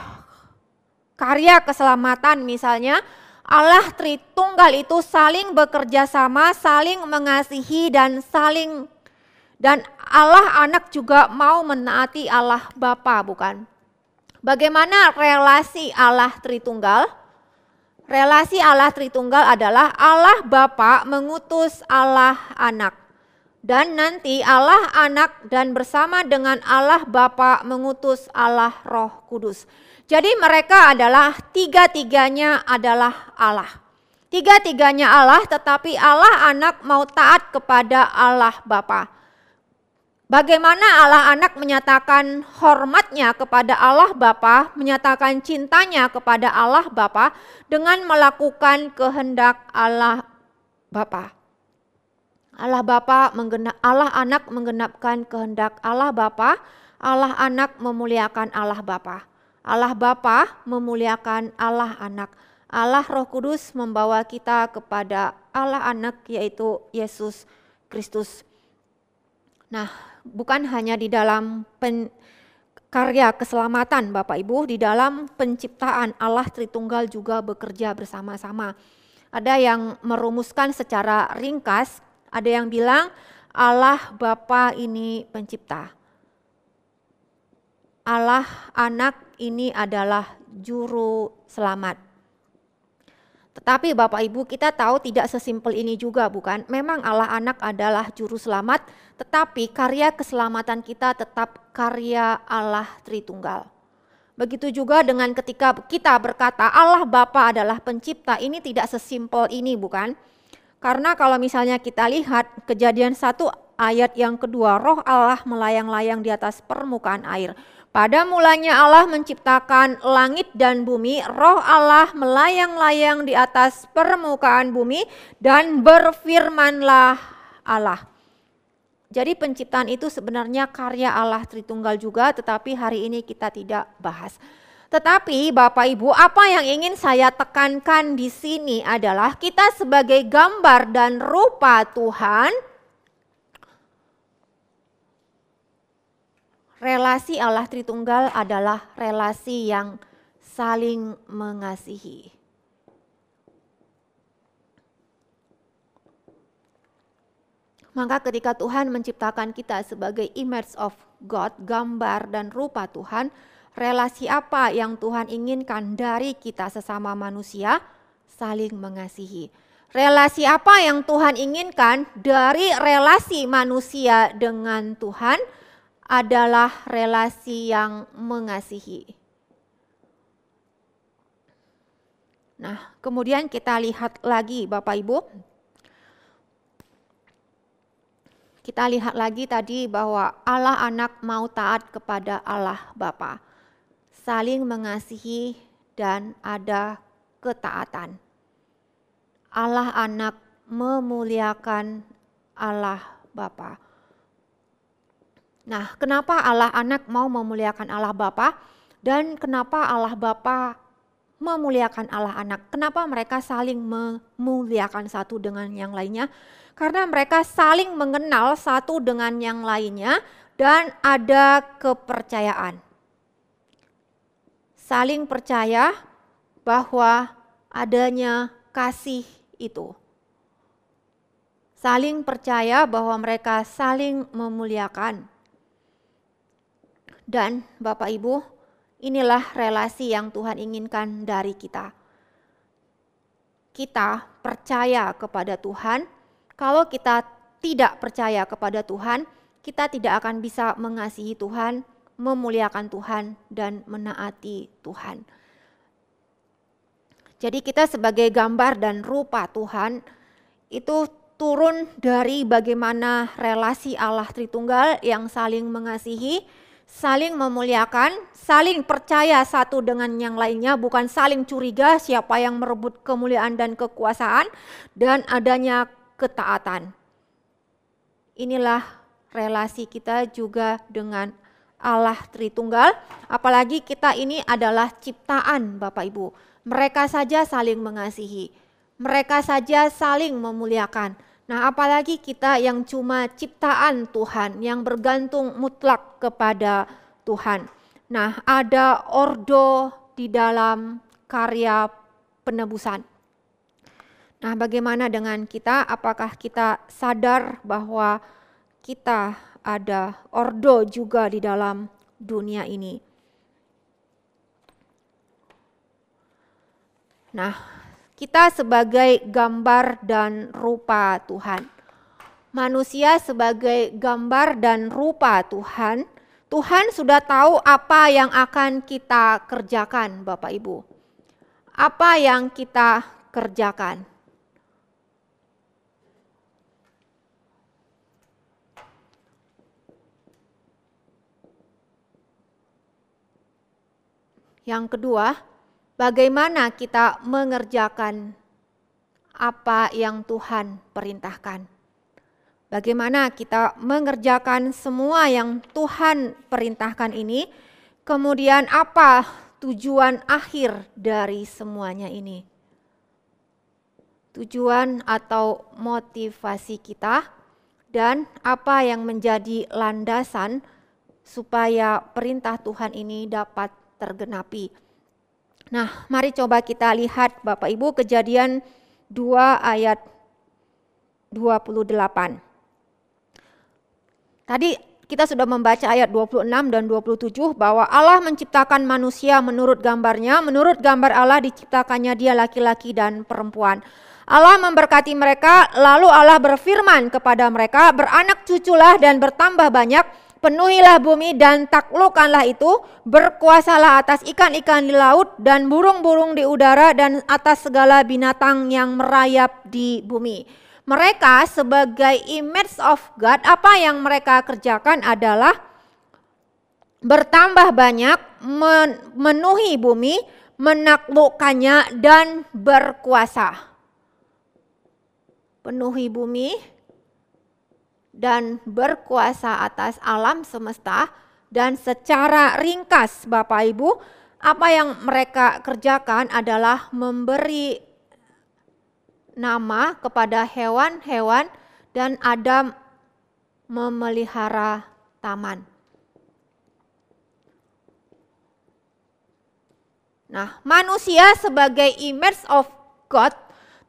karya keselamatan misalnya, Allah Tritunggal itu saling bekerja sama, saling mengasihi dan Allah Anak juga mau menaati Allah Bapa, bukan? Bagaimana relasi Allah Tritunggal? Relasi Allah Tritunggal adalah Allah Bapa mengutus Allah Anak. Dan nanti Allah Anak dan bersama dengan Allah Bapa mengutus Allah Roh Kudus. Jadi mereka adalah tiga-tiganya adalah Allah. Tiga-tiganya Allah, tetapi Allah Anak mau taat kepada Allah Bapa. Bagaimana Allah Anak menyatakan hormatnya kepada Allah Bapa, menyatakan cintanya kepada Allah Bapa dengan melakukan kehendak Allah Bapa. Allah Anak menggenapkan kehendak Allah Bapa, Allah Anak memuliakan Allah Bapa. Allah Bapa memuliakan Allah Anak. Allah Roh Kudus membawa kita kepada Allah Anak, yaitu Yesus Kristus. Nah, bukan hanya di dalam karya keselamatan Bapak Ibu, di dalam penciptaan Allah Tritunggal juga bekerja bersama-sama. Ada yang merumuskan secara ringkas, ada yang bilang Allah Bapa ini pencipta. Allah Anak ini adalah juru selamat. Tetapi Bapak Ibu kita tahu tidak sesimpel ini juga, bukan? Memang Allah Anak adalah juru selamat, tetapi karya keselamatan kita tetap karya Allah Tritunggal. Begitu juga dengan ketika kita berkata Allah Bapa adalah pencipta, ini tidak sesimpel ini, bukan? Karena kalau misalnya kita lihat Kejadian 1 ayat yang kedua, roh Allah melayang-layang di atas permukaan air. Pada mulanya Allah menciptakan langit dan bumi, roh Allah melayang-layang di atas permukaan bumi dan berfirmanlah Allah. Jadi penciptaan itu sebenarnya karya Allah Tritunggal juga, tetapi hari ini kita tidak bahas. Tetapi Bapak Ibu, apa yang ingin saya tekankan di sini adalah kita sebagai gambar dan rupa Tuhan, relasi Allah Tritunggal adalah relasi yang saling mengasihi. Maka ketika Tuhan menciptakan kita sebagai image of God, gambar dan rupa Tuhan, relasi apa yang Tuhan inginkan dari kita sesama manusia? Saling mengasihi. Relasi apa yang Tuhan inginkan dari relasi manusia dengan Tuhan? Adalah relasi yang mengasihi. Nah, kemudian kita lihat lagi Bapak Ibu. Kita lihat lagi tadi bahwa Allah Anak mau taat kepada Allah Bapa. Saling mengasihi dan ada ketaatan. Allah Anak memuliakan Allah Bapa. Nah, kenapa Allah Anak mau memuliakan Allah Bapa dan kenapa Allah Bapa memuliakan Allah Anak? Kenapa mereka saling memuliakan satu dengan yang lainnya? Karena mereka saling mengenal satu dengan yang lainnya dan ada kepercayaan. Saling percaya bahwa adanya kasih itu. Saling percaya bahwa mereka saling memuliakan. Dan Bapak Ibu, inilah relasi yang Tuhan inginkan dari kita. Kita percaya kepada Tuhan. Kalau kita tidak percaya kepada Tuhan, kita tidak akan bisa mengasihi Tuhan, memuliakan Tuhan, dan menaati Tuhan. Jadi kita sebagai gambar dan rupa Tuhan, itu turun dari bagaimana relasi Allah Tritunggal yang saling mengasihi, saling memuliakan, saling percaya satu dengan yang lainnya, bukan saling curiga siapa yang merebut kemuliaan dan kekuasaan, dan adanya ketaatan. Inilah relasi kita juga dengan Allah Tritunggal, apalagi kita ini adalah ciptaan Bapak Ibu. Mereka saja saling mengasihi, mereka saja saling memuliakan. Nah, apalagi kita yang cuma ciptaan Tuhan, yang bergantung mutlak kepada Tuhan. Nah, ada ordo di dalam karya penebusan. Nah, bagaimana dengan kita? Apakah kita sadar bahwa kita ada ordo juga di dalam dunia ini? Nah, kita sebagai gambar dan rupa Tuhan. Manusia sebagai gambar dan rupa Tuhan. Tuhan sudah tahu apa yang akan kita kerjakan, Bapak Ibu. Apa yang kita kerjakan? Yang kedua, bagaimana kita mengerjakan apa yang Tuhan perintahkan? Bagaimana kita mengerjakan semua yang Tuhan perintahkan ini? Kemudian apa tujuan akhir dari semuanya ini? Tujuan atau motivasi kita dan apa yang menjadi landasan supaya perintah Tuhan ini dapat tergenapi. Nah, mari coba kita lihat Bapak Ibu Kejadian 2 ayat 28. Tadi kita sudah membaca ayat 26 dan 27 bahwa Allah menciptakan manusia menurut gambarnya, menurut gambar Allah diciptakannya dia laki-laki dan perempuan. Allah memberkati mereka, lalu Allah berfirman kepada mereka, beranak cuculah dan bertambah banyak, penuhilah bumi dan taklukkanlah itu, berkuasalah atas ikan-ikan di laut dan burung-burung di udara dan atas segala binatang yang merayap di bumi. mereka sebagai image of God, apa yang mereka kerjakan adalah bertambah banyak, memenuhi bumi, menaklukkannya dan berkuasa. Penuhi bumi dan berkuasa atas alam semesta. Dan secara ringkas Bapak Ibu, apa yang mereka kerjakan adalah memberi nama kepada hewan-hewan dan Adam memelihara taman. Nah, manusia sebagai image of God,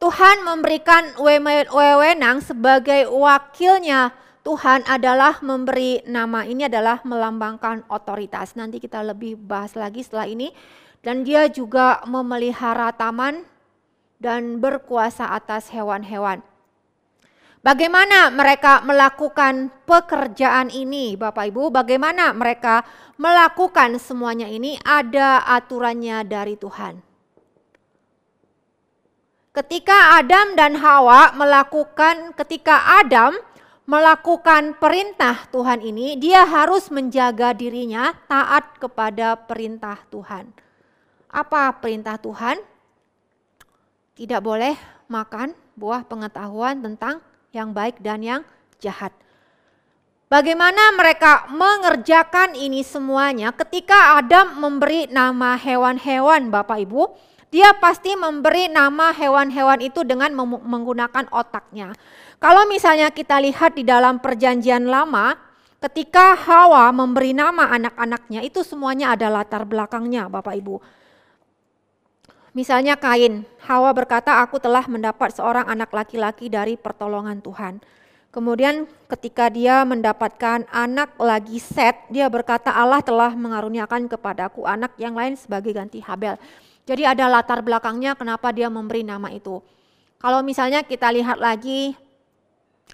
Tuhan memberikan wewenang sebagai wakilnya. Tuhan adalah memberi nama, ini adalah melambangkan otoritas. Nanti kita lebih bahas lagi setelah ini. Dan dia juga memelihara taman dan berkuasa atas hewan-hewan. Bagaimana mereka melakukan pekerjaan ini Bapak Ibu? Bagaimana mereka melakukan semuanya ini? Ada aturannya dari Tuhan. Ketika Adam melakukan perintah Tuhan ini, dia harus menjaga dirinya taat kepada perintah Tuhan. Apa perintah Tuhan? Tidak boleh makan buah pengetahuan tentang yang baik dan yang jahat. Bagaimana mereka mengerjakan ini semuanya? Ketika Adam memberi nama hewan-hewan Bapak Ibu, dia pasti memberi nama hewan-hewan itu dengan menggunakan otaknya. Kalau misalnya kita lihat di dalam perjanjian lama, ketika Hawa memberi nama anak-anaknya, itu semuanya ada latar belakangnya Bapak Ibu. Misalnya Kain, Hawa berkata, aku telah mendapat seorang anak laki-laki dari pertolongan Tuhan. Kemudian ketika dia mendapatkan anak lagi Set, dia berkata Allah telah mengaruniakan kepadaku anak yang lain sebagai ganti Habel. Jadi ada latar belakangnya kenapa dia memberi nama itu. Kalau misalnya kita lihat lagi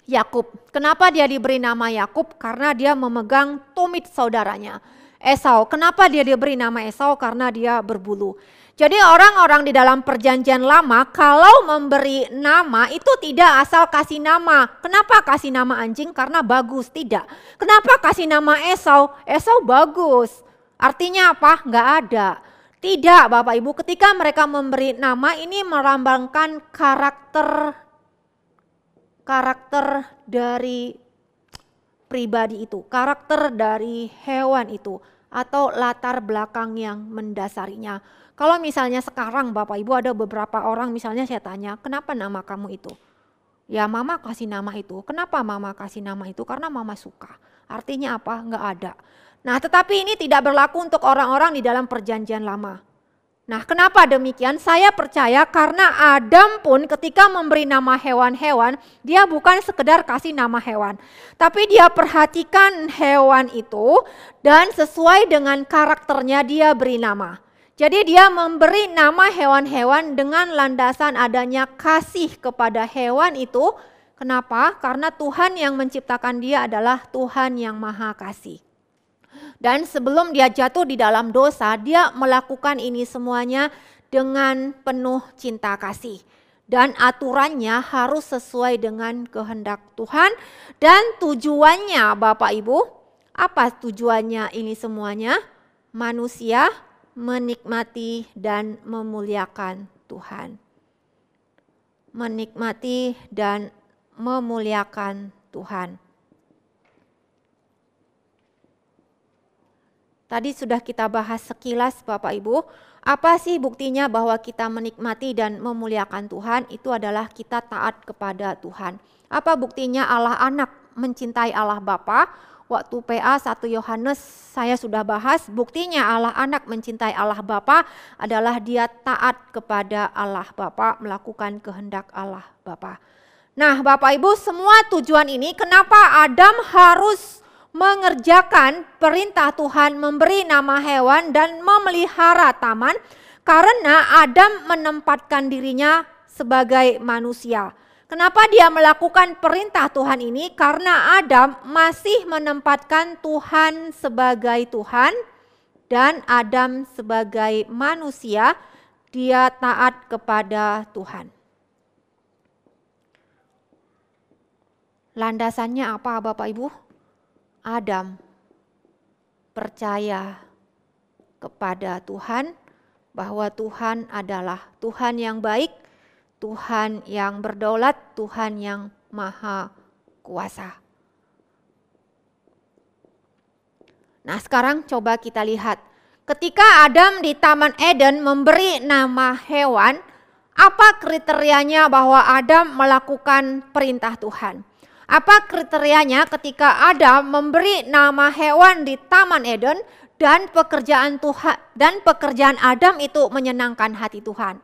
Yakub, kenapa dia diberi nama Yakub? Karena dia memegang tumit saudaranya. Esau, kenapa dia diberi nama Esau? Karena dia berbulu. Jadi orang-orang di dalam perjanjian lama kalau memberi nama itu tidak asal kasih nama. Kenapa kasih nama anjing? Karena bagus, tidak. Kenapa kasih nama Esau? Esau bagus. Artinya apa? Enggak ada. Tidak Bapak Ibu, ketika mereka memberi nama ini melambangkan karakter dari pribadi itu, karakter dari hewan itu, atau latar belakang yang mendasarinya. Kalau misalnya sekarang Bapak Ibu ada beberapa orang, misalnya saya tanya, kenapa nama kamu itu? Ya mama kasih nama itu. Kenapa mama kasih nama itu? Karena mama suka. Artinya apa? Enggak ada. Nah tetapi ini tidak berlaku untuk orang-orang di dalam perjanjian lama. Nah kenapa demikian? Saya percaya karena Adam pun ketika memberi nama hewan-hewan, dia bukan sekedar kasih nama hewan. Tapi dia perhatikan hewan itu dan sesuai dengan karakternya dia beri nama. Jadi dia memberi nama hewan-hewan dengan landasan adanya kasih kepada hewan itu. Kenapa? Karena Tuhan yang menciptakan dia adalah Tuhan yang Maha Kasih. Dan sebelum dia jatuh di dalam dosa, dia melakukan ini semuanya dengan penuh cinta kasih. Dan aturannya harus sesuai dengan kehendak Tuhan. Dan tujuannya Bapak Ibu, apa tujuannya ini semuanya? Manusia menikmati dan memuliakan Tuhan. Menikmati dan memuliakan Tuhan. Tadi sudah kita bahas sekilas Bapak Ibu, apa sih buktinya bahwa kita menikmati dan memuliakan Tuhan? Itu adalah kita taat kepada Tuhan. Apa buktinya Allah Anak mencintai Allah Bapa? Waktu PA 1 Yohanes saya sudah bahas, buktinya Allah Anak mencintai Allah Bapa adalah dia taat kepada Allah Bapa, melakukan kehendak Allah Bapa. Nah Bapak Ibu, semua tujuan ini kenapa Adam harus mengerjakan perintah Tuhan memberi nama hewan dan memelihara taman? Karena Adam menempatkan dirinya sebagai manusia. Kenapa dia melakukan perintah Tuhan ini? Karena Adam masih menempatkan Tuhan sebagai Tuhan dan Adam sebagai manusia, dia taat kepada Tuhan. Landasannya apa Bapak Ibu? Adam percaya kepada Tuhan bahwa Tuhan adalah Tuhan yang baik, Tuhan yang berdaulat, Tuhan yang maha kuasa. Nah, sekarang coba kita lihat. Ketika Adam di Taman Eden memberi nama hewan, apa kriterianya bahwa Adam melakukan perintah Tuhan? Apa kriterianya ketika Adam memberi nama hewan di Taman Eden dan pekerjaan Tuhan dan pekerjaan Adam itu menyenangkan hati Tuhan?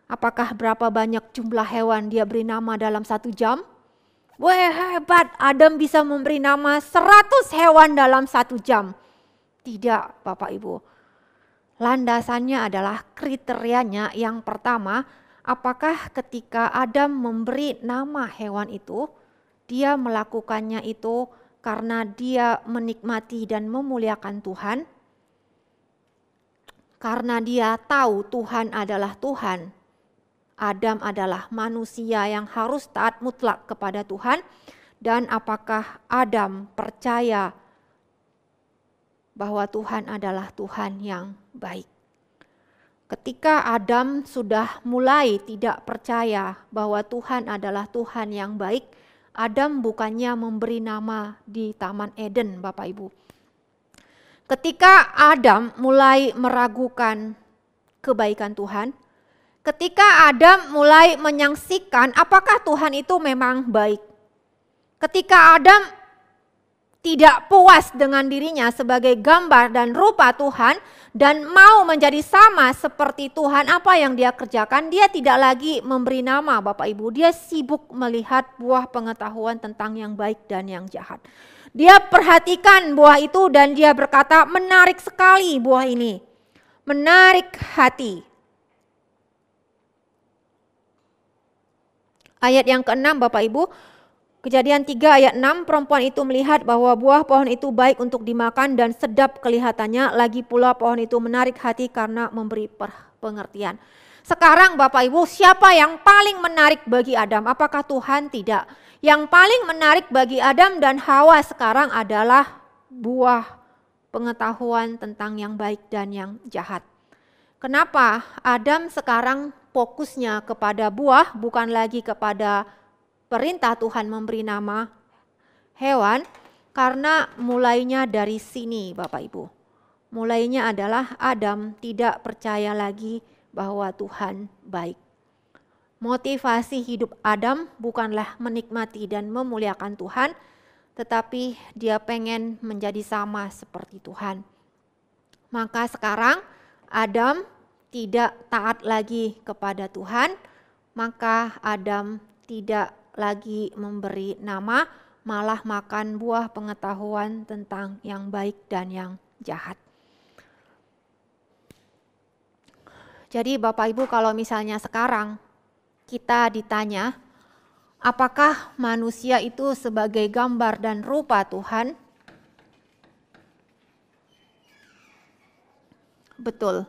Apakah berapa banyak jumlah hewan dia beri nama dalam 1 jam? Wah, hebat, Adam bisa memberi nama 100 hewan dalam 1 jam. Tidak, Bapak Ibu. Landasannya adalah kriterianya yang pertama, apakah ketika Adam memberi nama hewan itu, dia melakukannya itu karena dia menikmati dan memuliakan Tuhan, karena dia tahu Tuhan adalah Tuhan. Adam adalah manusia yang harus taat mutlak kepada Tuhan, dan apakah Adam percaya bahwa Tuhan adalah Tuhan yang baik. Ketika Adam sudah mulai tidak percaya bahwa Tuhan adalah Tuhan yang baik, Adam bukannya memberi nama di Taman Eden, Bapak Ibu. Ketika Adam mulai meragukan kebaikan Tuhan, ketika Adam mulai menyaksikan apakah Tuhan itu memang baik, ketika Adam tidak puas dengan dirinya sebagai gambar dan rupa Tuhan dan mau menjadi sama seperti Tuhan, apa yang dia kerjakan? Dia tidak lagi memberi nama, Bapak Ibu. Dia sibuk melihat buah pengetahuan tentang yang baik dan yang jahat. Dia perhatikan buah itu dan dia berkata, menarik sekali buah ini. Menarik hati. Ayat yang ke-6 Bapak Ibu. Kejadian 3 ayat 6, perempuan itu melihat bahwa buah pohon itu baik untuk dimakan dan sedap kelihatannya, lagi pula pohon itu menarik hati karena memberi pengertian. Sekarang Bapak Ibu, siapa yang paling menarik bagi Adam? Apakah Tuhan? Tidak. Yang paling menarik bagi Adam dan Hawa sekarang adalah buah pengetahuan tentang yang baik dan yang jahat. Kenapa Adam sekarang fokusnya kepada buah, bukan lagi kepada perintah Tuhan memberi nama hewan? Karena mulainya dari sini Bapak Ibu. Mulainya adalah Adam tidak percaya lagi bahwa Tuhan baik. Motivasi hidup Adam bukanlah menikmati dan memuliakan Tuhan, tetapi dia pengen menjadi sama seperti Tuhan. Maka sekarang Adam tidak taat lagi kepada Tuhan, maka Adam tidak lagi memberi nama, malah makan buah pengetahuan tentang yang baik dan yang jahat. Jadi Bapak Ibu, kalau misalnya sekarang kita ditanya, apakah manusia itu sebagai gambar dan rupa Tuhan? Betul.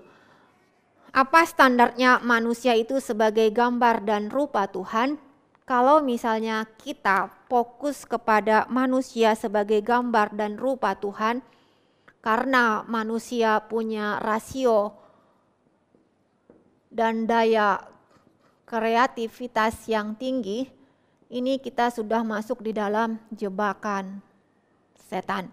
Apa standarnya manusia itu sebagai gambar dan rupa Tuhan? Kalau misalnya kita fokus kepada manusia sebagai gambar dan rupa Tuhan, karena manusia punya rasio dan daya kreativitas yang tinggi, ini kita sudah masuk di dalam jebakan setan.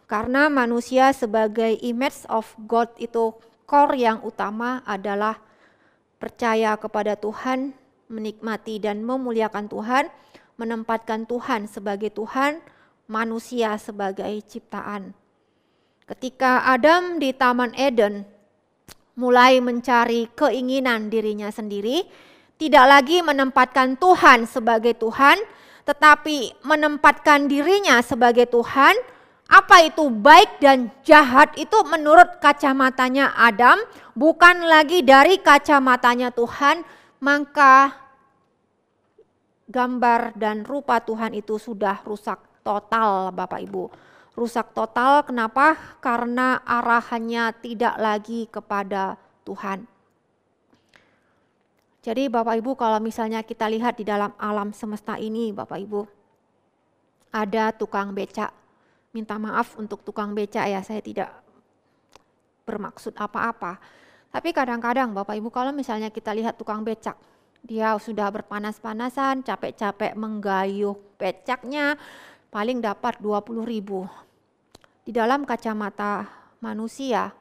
Karena manusia sebagai image of God itu core yang utama adalah percaya kepada Tuhan, menikmati dan memuliakan Tuhan, menempatkan Tuhan sebagai Tuhan, manusia sebagai ciptaan. Ketika Adam di Taman Eden mulai mencari keinginan dirinya sendiri, tidak lagi menempatkan Tuhan sebagai Tuhan, tetapi menempatkan dirinya sebagai Tuhan, apa itu baik dan jahat itu menurut kacamatanya Adam, bukan lagi dari kacamatanya Tuhan, maka gambar dan rupa Tuhan itu sudah rusak total Bapak Ibu. Rusak total, kenapa? Karena arahannya tidak lagi kepada Tuhan. Jadi Bapak Ibu, kalau misalnya kita lihat di dalam alam semesta ini Bapak Ibu, ada tukang becak. Minta maaf untuk tukang becak ya, saya tidak bermaksud apa-apa. Tapi kadang-kadang Bapak Ibu kalau misalnya kita lihat tukang becak, dia sudah berpanas-panasan, capek-capek menggayuh becaknya, paling dapat 20.000. Di dalam kacamata manusia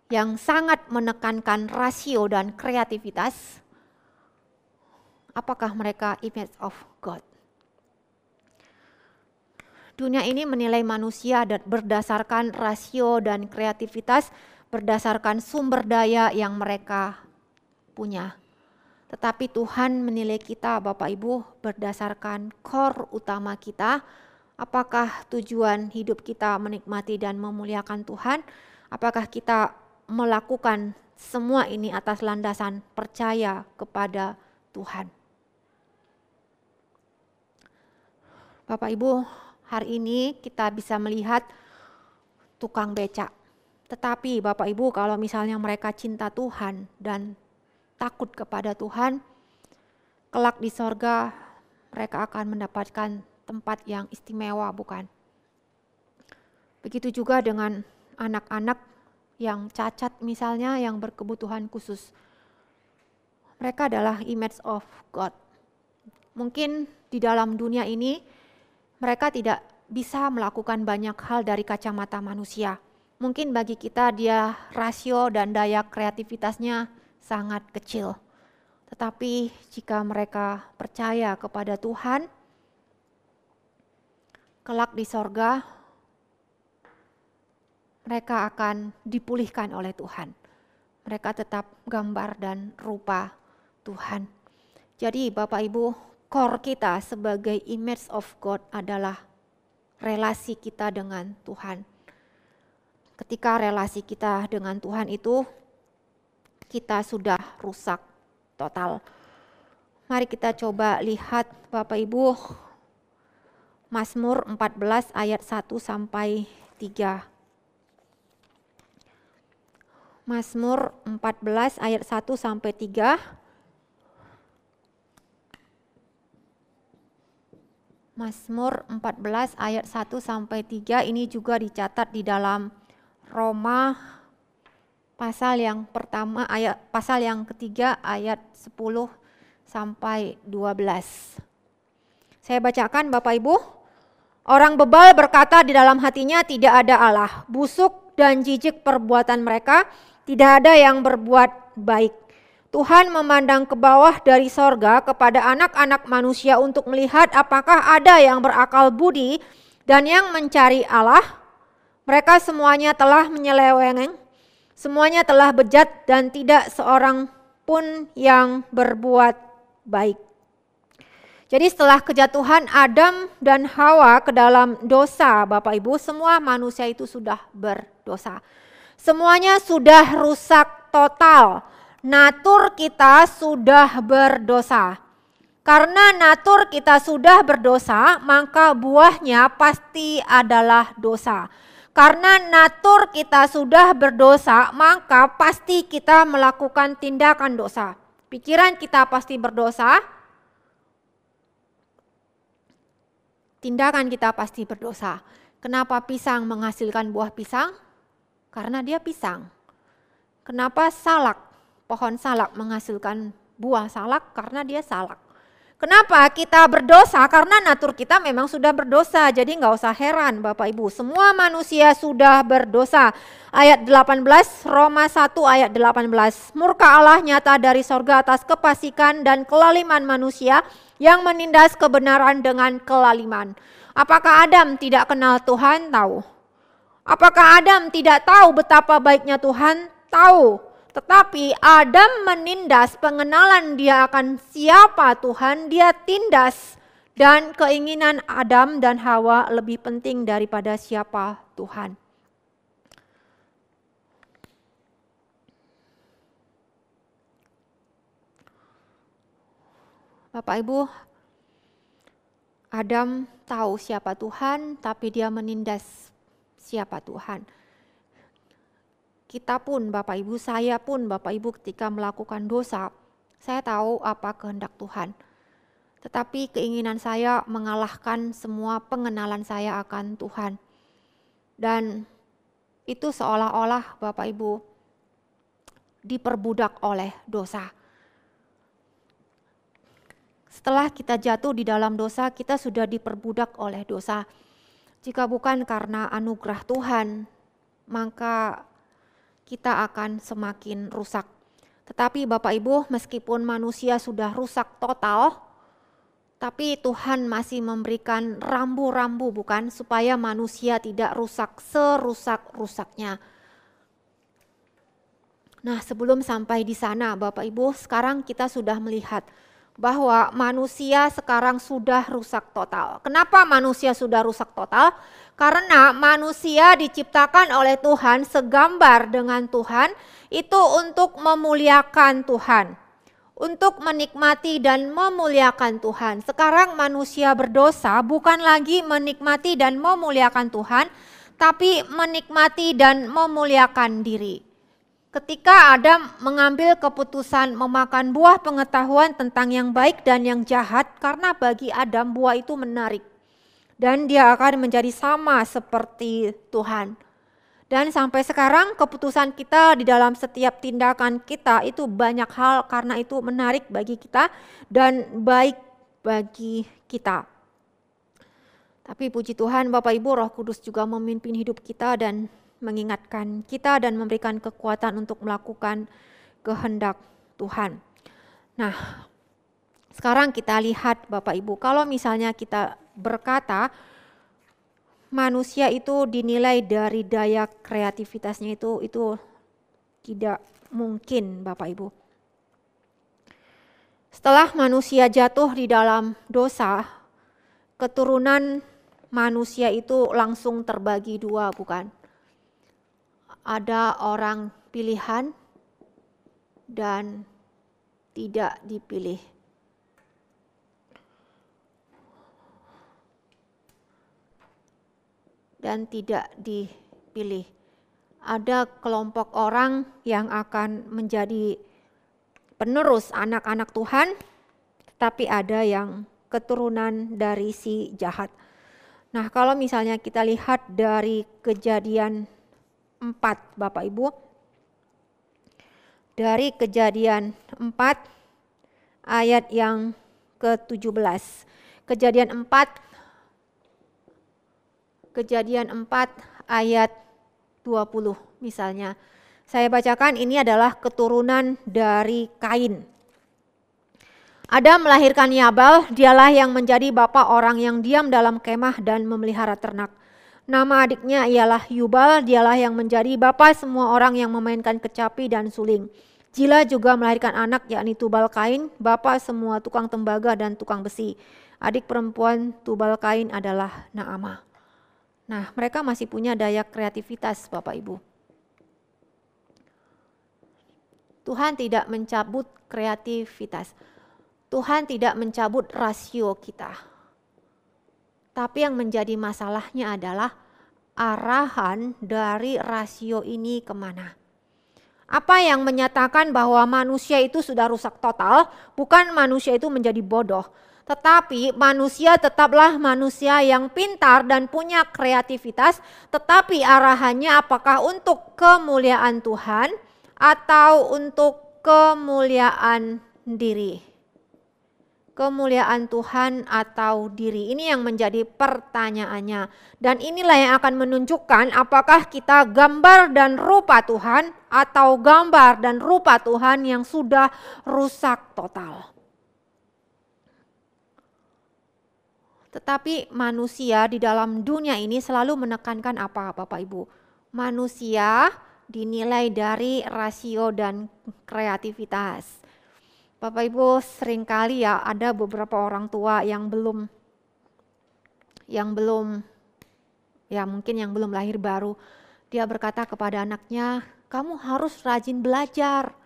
yang sangat menekankan rasio dan kreativitas, apakah mereka image of God? Dunia ini menilai manusia berdasarkan rasio dan kreativitas, berdasarkan sumber daya yang mereka punya. Tetapi Tuhan menilai kita Bapak Ibu berdasarkan core utama kita. Apakah tujuan hidup kita menikmati dan memuliakan Tuhan? Apakah kita melakukan semua ini atas landasan percaya kepada Tuhan? Bapak Ibu, hari ini kita bisa melihat tukang becak. Tetapi Bapak Ibu kalau misalnya mereka cinta Tuhan dan takut kepada Tuhan, kelak di sorga mereka akan mendapatkan tempat yang istimewa, bukan? Begitu juga dengan anak-anak yang cacat misalnya, yang berkebutuhan khusus. Mereka adalah image of God. Mungkin di dalam dunia ini mereka tidak bisa melakukan banyak hal dari kacamata manusia. Mungkin bagi kita dia rasio dan daya kreativitasnya sangat kecil. Tetapi jika mereka percaya kepada Tuhan, kelak di sorga mereka akan dipulihkan oleh Tuhan. Mereka tetap gambar dan rupa Tuhan. Jadi Bapak Ibu, core kita sebagai image of God adalah relasi kita dengan Tuhan. Ketika relasi kita dengan Tuhan itu kita sudah rusak total. Mari kita coba lihat Bapak Ibu Mazmur 14 ayat 1 sampai 3. Mazmur 14 ayat 1 sampai 3. Mazmur 14 ayat 1 sampai 3 ini juga dicatat di dalam Roma pasal yang pertama pasal yang ketiga ayat 10 sampai 12. Saya bacakan Bapak Ibu. Orang bebal berkata di dalam hatinya tidak ada Allah. Busuk dan jijik perbuatan mereka, tidak ada yang berbuat baik. Tuhan memandang ke bawah dari sorga kepada anak-anak manusia untuk melihat apakah ada yang berakal budi dan yang mencari Allah. Mereka semuanya telah menyeleweng, semuanya telah bejat dan tidak seorang pun yang berbuat baik. Jadi setelah kejatuhan Adam dan Hawa ke dalam dosa, Bapak Ibu, semua manusia itu sudah berdosa. Semuanya sudah rusak total. Natur kita sudah berdosa. Karena natur kita sudah berdosa, maka buahnya pasti adalah dosa. Karena natur kita sudah berdosa, maka pasti kita melakukan tindakan dosa. Pikiran kita pasti berdosa, tindakan kita pasti berdosa. Kenapa pisang menghasilkan buah pisang? Karena dia pisang. Kenapa salak, pohon salak menghasilkan buah salak? Karena dia salak. Kenapa kita berdosa? Karena natur kita memang sudah berdosa. Jadi nggak usah heran Bapak Ibu. Semua manusia sudah berdosa. Ayat 18, Roma 1 ayat 18. Murka Allah nyata dari sorga atas kefasikan dan kelaliman manusia yang menindas kebenaran dengan kelaliman. Apakah Adam tidak kenal Tuhan? Tahu. Apakah Adam tidak tahu betapa baiknya Tuhan? Tahu. Tetapi Adam menindas pengenalan dia akan siapa Tuhan, dia tindas. Dan keinginan Adam dan Hawa lebih penting daripada siapa Tuhan. Bapak Ibu, Adam tahu siapa Tuhan, tapi dia menindas siapa Tuhan. Kita pun Bapak Ibu, saya pun Bapak Ibu ketika melakukan dosa, saya tahu apa kehendak Tuhan. Tetapi keinginan saya mengalahkan semua pengenalan saya akan Tuhan. Dan itu seolah-olah Bapak Ibu diperbudak oleh dosa. Setelah kita jatuh di dalam dosa, kita sudah diperbudak oleh dosa. Jika bukan karena anugerah Tuhan, maka kita akan semakin rusak. Tetapi Bapak Ibu, meskipun manusia sudah rusak total, tapi Tuhan masih memberikan rambu-rambu bukan, supaya manusia tidak rusak serusak-rusaknya. Nah, sebelum sampai di sana Bapak Ibu, sekarang kita sudah melihat bahwa manusia sekarang sudah rusak total. Kenapa manusia sudah rusak total? Karena manusia diciptakan oleh Tuhan segambar dengan Tuhan, itu untuk memuliakan Tuhan, untuk menikmati dan memuliakan Tuhan. Sekarang manusia berdosa bukan lagi menikmati dan memuliakan Tuhan, tapi menikmati dan memuliakan diri. Ketika Adam mengambil keputusan memakan buah pengetahuan tentang yang baik dan yang jahat, karena bagi Adam buah itu menarik. Dan dia akan menjadi sama seperti Tuhan. Dan sampai sekarang keputusan kita di dalam setiap tindakan kita itu banyak hal karena itu menarik bagi kita dan baik bagi kita. Tapi puji Tuhan Bapak Ibu, Roh Kudus juga memimpin hidup kita dan mengingatkan kita dan memberikan kekuatan untuk melakukan kehendak Tuhan. Nah, sekarang kita lihat Bapak Ibu, kalau misalnya kita berkata manusia itu dinilai dari daya kreativitasnya itu tidak mungkin Bapak Ibu. Setelah manusia jatuh di dalam dosa, keturunan manusia itu langsung terbagi dua bukan? Ada orang pilihan dan tidak dipilih. Dan tidak dipilih. Ada kelompok orang yang akan menjadi penerus anak-anak Tuhan, tetapi ada yang keturunan dari si jahat. Nah, kalau misalnya kita lihat dari Kejadian 4 Bapak Ibu, dari Kejadian 4 ayat yang ke-17. Kejadian 4 ayat 20 misalnya. Saya bacakan, ini adalah keturunan dari Kain. Adam melahirkan Yabal, dialah yang menjadi bapa orang yang diam dalam kemah dan memelihara ternak. Nama adiknya ialah Yubal, dialah yang menjadi bapa semua orang yang memainkan kecapi dan suling. Jila juga melahirkan anak yakni Tubal Kain, bapa semua tukang tembaga dan tukang besi. Adik perempuan Tubal Kain adalah Naamah. Nah, mereka masih punya daya kreativitas Bapak Ibu. Tuhan tidak mencabut kreativitas. Tuhan tidak mencabut rasio kita. Tapi yang menjadi masalahnya adalah arahan dari rasio ini kemana. Apa yang menyatakan bahwa manusia itu sudah rusak total, bukan manusia itu menjadi bodoh. Tetapi manusia tetaplah manusia yang pintar dan punya kreativitas, tetapi arahannya apakah untuk kemuliaan Tuhan atau untuk kemuliaan diri. Kemuliaan Tuhan atau diri, ini yang menjadi pertanyaannya. Dan inilah yang akan menunjukkan apakah kita gambar dan rupa Tuhan atau gambar dan rupa Tuhan yang sudah rusak total. Tetapi manusia di dalam dunia ini selalu menekankan apa Bapak Ibu? Manusia dinilai dari rasio dan kreativitas. Bapak Ibu, seringkali ya ada beberapa orang tua yang belum lahir baru. Dia berkata kepada anaknya, kamu harus rajin belajar.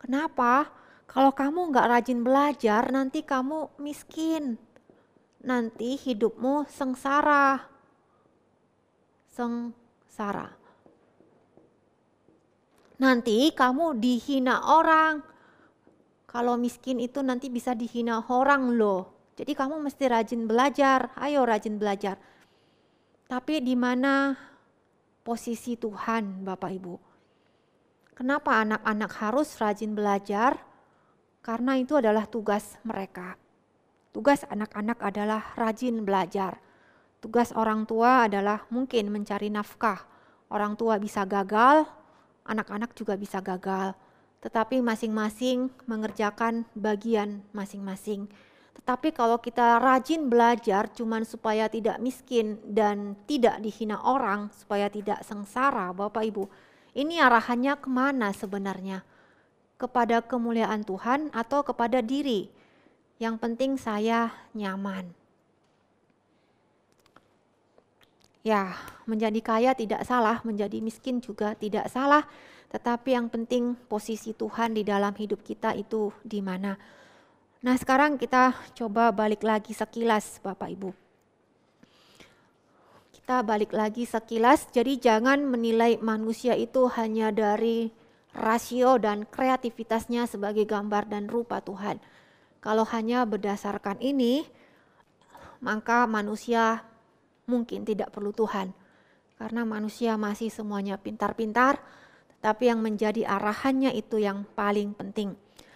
Kenapa? Kalau kamu nggak rajin belajar, nanti kamu miskin. Nanti hidupmu sengsara. Nanti kamu dihina orang. Kalau miskin itu nanti bisa dihina orang loh. Jadi kamu mesti rajin belajar, ayo rajin belajar. Tapi di mana posisi Tuhan, Bapak Ibu? Kenapa anak-anak harus rajin belajar? Karena itu adalah tugas mereka. Tugas anak-anak adalah rajin belajar. Tugas orang tua adalah mungkin mencari nafkah. Orang tua bisa gagal, anak-anak juga bisa gagal. Tetapi masing-masing mengerjakan bagian masing-masing. Tetapi kalau kita rajin belajar cuman supaya tidak miskin dan tidak dihina orang, supaya tidak sengsara, Bapak Ibu, ini arahannya kemana sebenarnya? Kepada kemuliaan Tuhan atau kepada diri? Yang penting saya nyaman. Ya, menjadi kaya tidak salah, menjadi miskin juga tidak salah. Tetapi yang penting posisi Tuhan di dalam hidup kita itu di mana. Nah, sekarang kita coba balik lagi sekilas, Bapak Ibu. Kita balik lagi sekilas, jadi jangan menilai manusia itu hanya dari rasio dan kreativitasnya sebagai gambar dan rupa Tuhan. Kalau hanya berdasarkan ini, maka manusia mungkin tidak perlu Tuhan. Karena manusia masih semuanya pintar-pintar, tapi yang menjadi arahannya itu yang paling penting.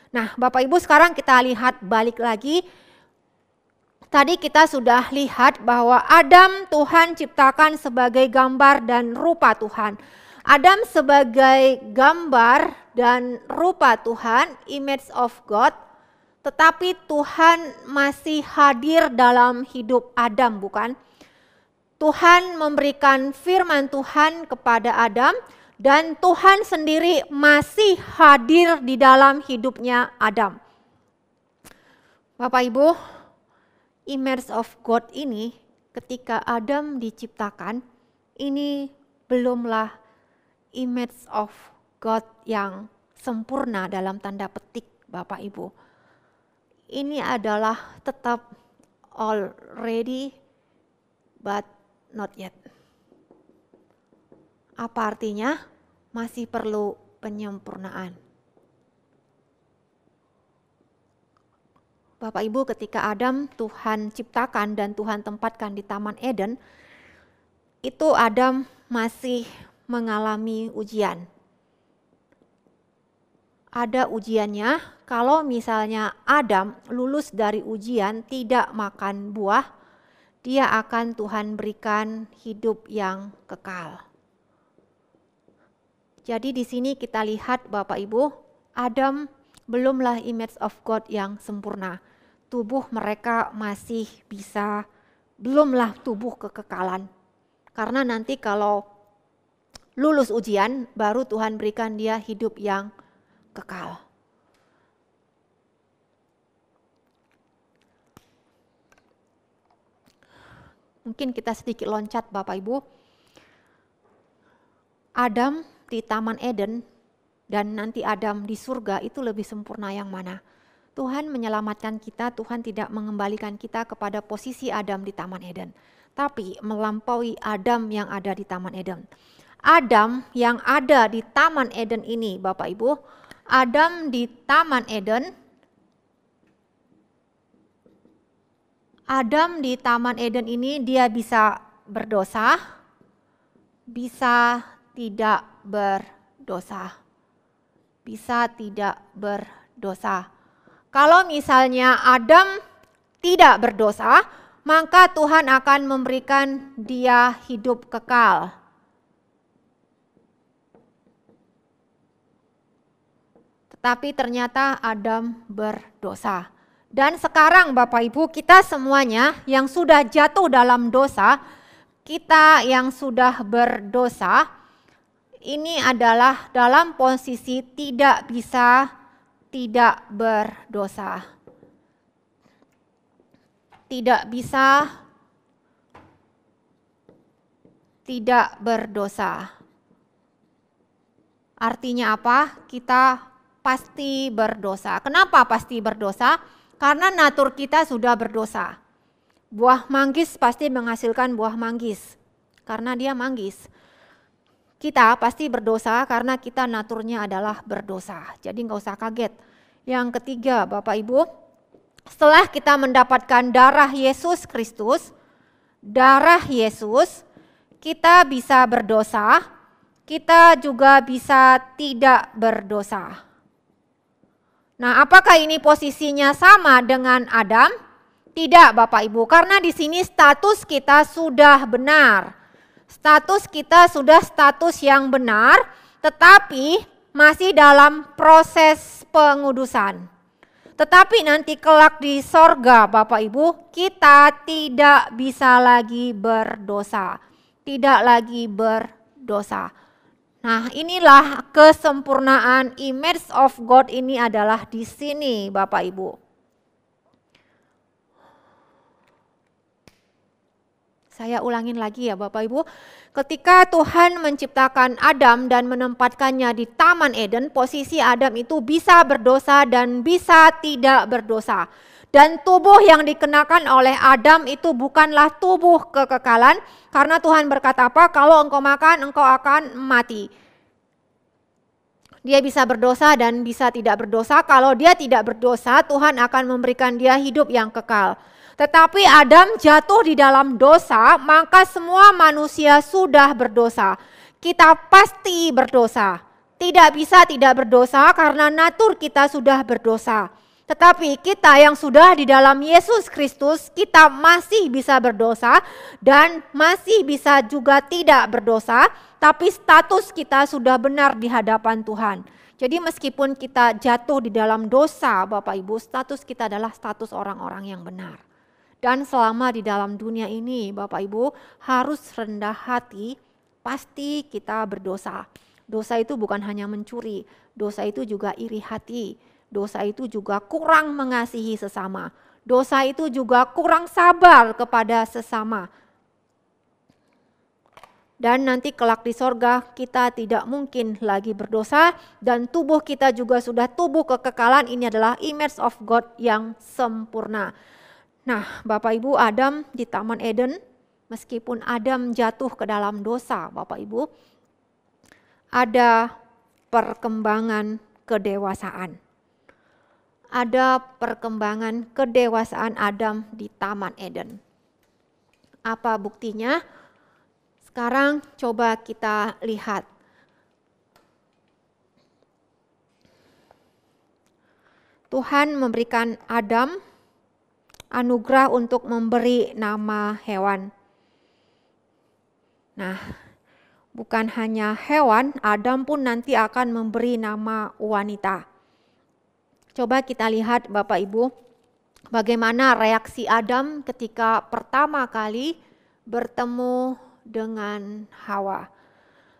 Nah, Bapak Ibu, sekarang kita lihat balik lagi. Tadi kita sudah lihat bahwa Adam Tuhan ciptakan sebagai gambar dan rupa Tuhan. Adam sebagai gambar dan rupa Tuhan, image of God, tetapi Tuhan masih hadir dalam hidup Adam, bukan? Tuhan memberikan firman Tuhan kepada Adam, dan Tuhan sendiri masih hadir di dalam hidupnya Adam. Bapak Ibu, image of God ini ketika Adam diciptakan, ini belumlah image of God yang sempurna dalam tanda petik, Bapak Ibu. Ini adalah tetap already but not yet. Apa artinya? Masih perlu penyempurnaan. Bapak Ibu, ketika Adam Tuhan ciptakan dan Tuhan tempatkan di Taman Eden, itu Adam masih mengalami ujian. Ada ujiannya, kalau misalnya Adam lulus dari ujian tidak makan buah, dia akan Tuhan berikan hidup yang kekal. Jadi di sini kita lihat Bapak Ibu, Adam belumlah image of God yang sempurna. Tubuh mereka masih bisa, belumlah tubuh kekekalan. Karena nanti kalau lulus ujian, baru Tuhan berikan dia hidup yang kekal. Mungkin kita sedikit loncat Bapak Ibu. Adam di Taman Eden dan nanti Adam di surga itu lebih sempurna yang mana? Tuhan menyelamatkan kita, Tuhan tidak mengembalikan kita kepada posisi Adam di Taman Eden, tapi melampaui Adam yang ada di Taman Eden. Adam yang ada di Taman Eden ini, Bapak Ibu, Adam di Taman Eden, Adam di Taman Eden ini dia bisa berdosa, bisa tidak berdosa. Bisa tidak berdosa. Kalau misalnya Adam tidak berdosa, maka Tuhan akan memberikan dia hidup kekal. Tetapi ternyata Adam berdosa. Dan sekarang Bapak Ibu, kita semuanya yang sudah jatuh dalam dosa, kita yang sudah berdosa, ini adalah dalam posisi tidak bisa tidak berdosa. Tidak bisa tidak berdosa. Artinya apa? Kita pasti berdosa. Kenapa pasti berdosa? Karena natur kita sudah berdosa. Buah manggis pasti menghasilkan buah manggis, karena dia manggis. Kita pasti berdosa karena kita naturnya adalah berdosa. Jadi nggak usah kaget. Yang ketiga Bapak Ibu, setelah kita mendapatkan darah Yesus Kristus, kita bisa berdosa, kita juga bisa tidak berdosa. Nah, apakah ini posisinya sama dengan Adam? Tidak, Bapak Ibu, karena di sini status kita sudah benar. Status kita sudah status yang benar, tetapi masih dalam proses pengudusan. Tetapi nanti kelak di sorga, Bapak Ibu, kita tidak bisa lagi berdosa. Tidak lagi berdosa. Nah, inilah kesempurnaan image of God ini adalah di sini, Bapak Ibu. Saya ulangin lagi ya Bapak Ibu. Ketika Tuhan menciptakan Adam dan menempatkannya di Taman Eden, posisi Adam itu bisa berdosa dan bisa tidak berdosa. Dan tubuh yang dikenakan oleh Adam itu bukanlah tubuh kekekalan, karena Tuhan berkata apa? Kalau engkau makan, engkau akan mati. Dia bisa berdosa dan bisa tidak berdosa. Kalau dia tidak berdosa, Tuhan akan memberikan dia hidup yang kekal. Tetapi Adam jatuh di dalam dosa, maka semua manusia sudah berdosa. Kita pasti berdosa. Tidak bisa tidak berdosa karena natur kita sudah berdosa. Tetapi kita yang sudah di dalam Yesus Kristus, kita masih bisa berdosa dan masih bisa juga tidak berdosa, tapi status kita sudah benar di hadapan Tuhan. Jadi meskipun kita jatuh di dalam dosa, Bapak Ibu, status kita adalah status orang-orang yang benar. Dan selama di dalam dunia ini, Bapak Ibu, harus rendah hati, pasti kita berdosa. Dosa itu bukan hanya mencuri, dosa itu juga iri hati. Dosa itu juga kurang mengasihi sesama. Dosa itu juga kurang sabar kepada sesama. Dan nanti kelak di sorga kita tidak mungkin lagi berdosa. Dan tubuh kita juga sudah tubuh kekekalan. Ini adalah image of God yang sempurna. Nah, Bapak Ibu, Adam di Taman Eden, meskipun Adam jatuh ke dalam dosa, Bapak Ibu, ada perkembangan kedewasaan. Ada perkembangan kedewasaan Adam di Taman Eden. Apa buktinya? Sekarang coba kita lihat. Tuhan memberikan Adam anugerah untuk memberi nama hewan. Nah, bukan hanya hewan, Adam pun nanti akan memberi nama wanita. Coba kita lihat Bapak Ibu, bagaimana reaksi Adam ketika pertama kali bertemu dengan Hawa.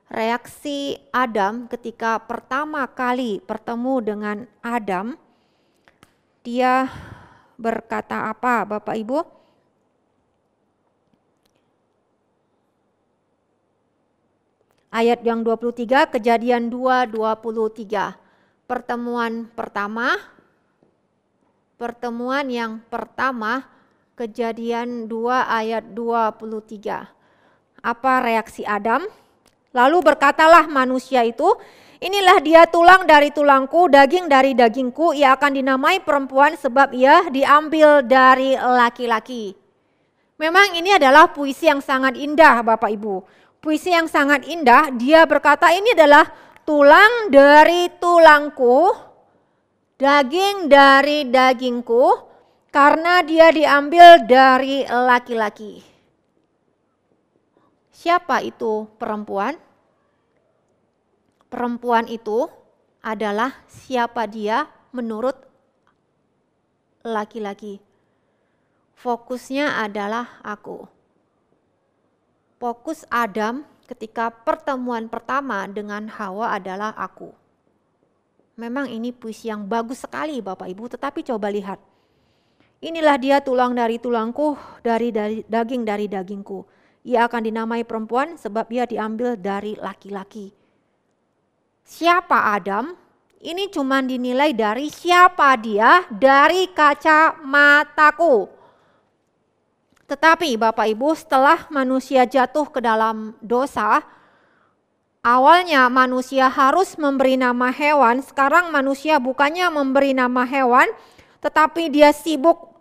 Reaksi Adam ketika pertama kali bertemu dengan Adam, dia berkata apa Bapak Ibu? Ayat yang 23, Kejadian 2:23. Pertemuan yang pertama, Kejadian 2 ayat 23. Apa reaksi Adam? Lalu berkatalah manusia itu, inilah dia tulang dari tulangku, daging dari dagingku, ia akan dinamai perempuan sebab ia diambil dari laki-laki. Memang ini adalah puisi yang sangat indah Bapak Ibu. Puisi yang sangat indah, dia berkata ini adalah tulang dari tulangku, daging dari dagingku, karena dia diambil dari laki-laki. Siapa itu perempuan? Perempuan itu adalah siapa dia menurut laki-laki. Fokusnya adalah aku. Fokus Adam ketika pertemuan pertama dengan Hawa adalah aku. Memang ini puisi yang bagus sekali Bapak Ibu, tetapi coba lihat. Inilah dia tulang dari tulangku, dari daging dari dagingku. Ia akan dinamai perempuan sebab ia diambil dari laki-laki. Siapa Adam? Ini cuma dinilai dari siapa dia, dari kacamataku. Tetapi Bapak Ibu, setelah manusia jatuh ke dalam dosa, awalnya manusia harus memberi nama hewan, sekarang manusia bukannya memberi nama hewan, tetapi dia sibuk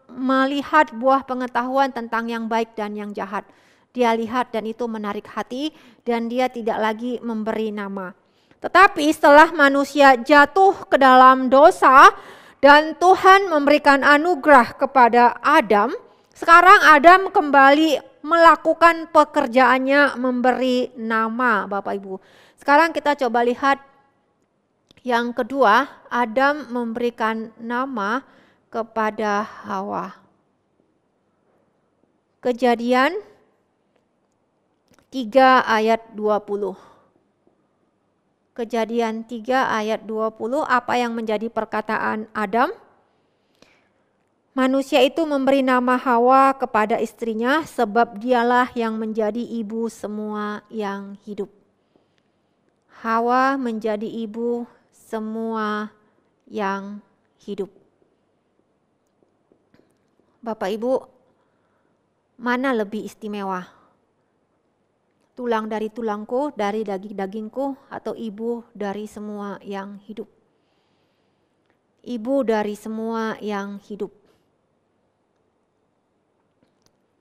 melihat buah pengetahuan tentang yang baik dan yang jahat. Dia lihat dan itu menarik hati dan dia tidak lagi memberi nama. Tetapi setelah manusia jatuh ke dalam dosa dan Tuhan memberikan anugerah kepada Adam, sekarang Adam kembali melakukan pekerjaannya memberi nama, Bapak Ibu. Sekarang kita coba lihat yang kedua, Adam memberikan nama kepada Hawa. Kejadian 3 ayat 20. Kejadian 3 ayat 20, apa yang menjadi perkataan Adam? Manusia itu memberi nama Hawa kepada istrinya sebab dialah yang menjadi ibu semua yang hidup. Hawa menjadi ibu semua yang hidup. Bapak Ibu, mana lebih istimewa? Tulang dari tulangku, dari daging-dagingku, atau ibu dari semua yang hidup? Ibu dari semua yang hidup.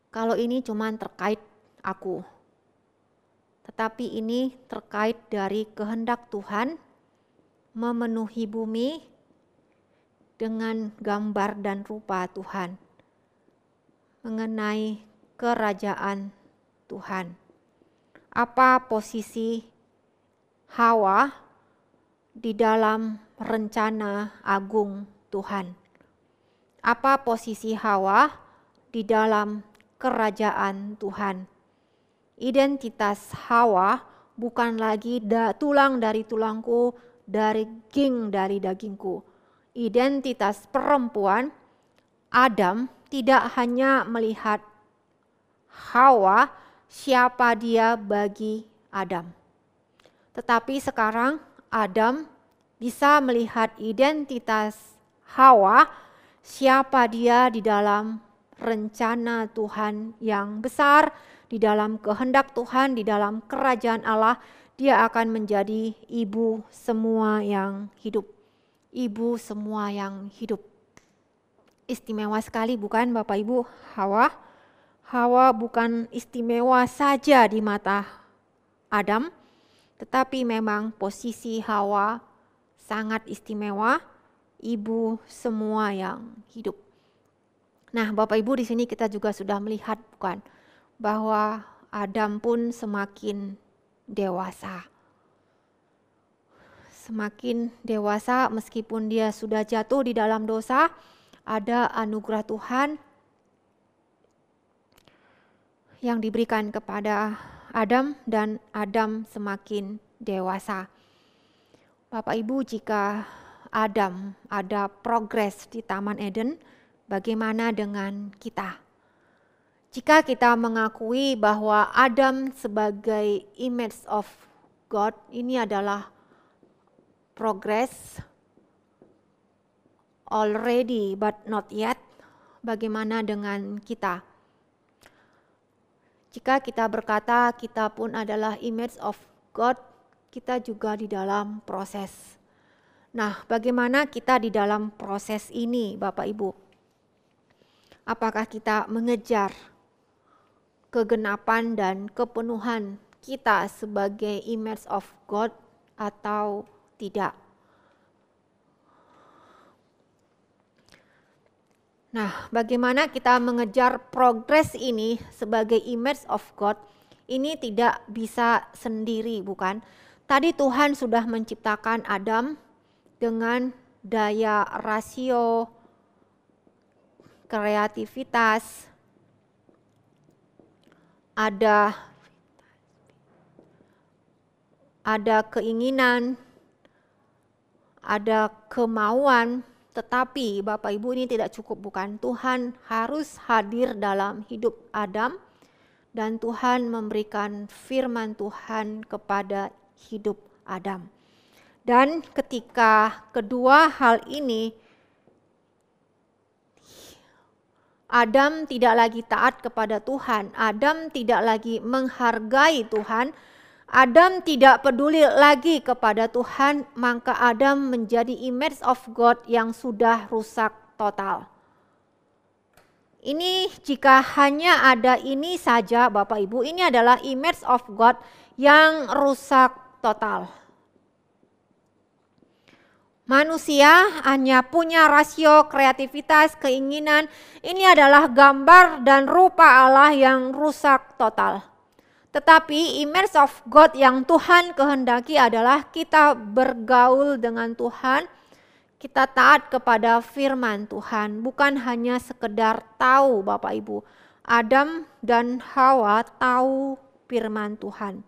Kalau ini cuma terkait aku, tetapi ini terkait dari kehendak Tuhan memenuhi bumi dengan gambar dan rupa Tuhan, mengenai kerajaan Tuhan. Apa posisi Hawa di dalam rencana agung Tuhan? Apa posisi Hawa di dalam kerajaan Tuhan? Identitas Hawa bukan lagi tulang dari tulangku, daging dari dagingku. Identitas perempuan, Adam, tidak hanya melihat Hawa, siapa dia bagi Adam. Tetapi sekarang Adam bisa melihat identitas Hawa, siapa dia di dalam rencana Tuhan yang besar, di dalam kehendak Tuhan, di dalam kerajaan Allah. Dia akan menjadi ibu semua yang hidup. Ibu semua yang hidup. Istimewa sekali bukan Bapak Ibu Hawa? Hawa bukan istimewa saja di mata Adam, tetapi memang posisi Hawa sangat istimewa, ibu semua yang hidup. Nah, Bapak Ibu, di sini kita juga sudah melihat bukan bahwa Adam pun semakin dewasa. Semakin dewasa meskipun dia sudah jatuh di dalam dosa, ada anugerah Tuhan yang diberikan kepada Adam dan Adam semakin dewasa. Bapak Ibu, jika Adam ada progres di Taman Eden, bagaimana dengan kita? Jika kita mengakui bahwa Adam sebagai image of God, ini adalah progress already but not yet, bagaimana dengan kita? Jika kita berkata kita pun adalah image of God, kita juga di dalam proses. Nah, bagaimana kita di dalam proses ini, Bapak Ibu? Apakah kita mengejar kegenapan dan kepenuhan kita sebagai image of God atau tidak? Nah, bagaimana kita mengejar progres ini sebagai image of God? Ini tidak bisa sendiri, bukan? Tadi Tuhan sudah menciptakan Adam dengan daya rasio, kreativitas, ada keinginan, ada kemauan. Tetapi Bapak Ibu, ini tidak cukup, bukan? Tuhan harus hadir dalam hidup Adam dan Tuhan memberikan firman Tuhan kepada hidup Adam. Dan ketika kedua hal ini, Adam tidak lagi taat kepada Tuhan, Adam tidak lagi menghargai Tuhan, Adam tidak peduli lagi kepada Tuhan, maka Adam menjadi image of God yang sudah rusak total. Ini jika hanya ada ini saja Bapak Ibu, ini adalah image of God yang rusak total. Manusia hanya punya rasio, kreativitas, keinginan. Ini adalah gambar dan rupa Allah yang rusak total. Tetapi image of God yang Tuhan kehendaki adalah kita bergaul dengan Tuhan, kita taat kepada firman Tuhan, bukan hanya sekedar tahu Bapak Ibu. Adam dan Hawa tahu firman Tuhan,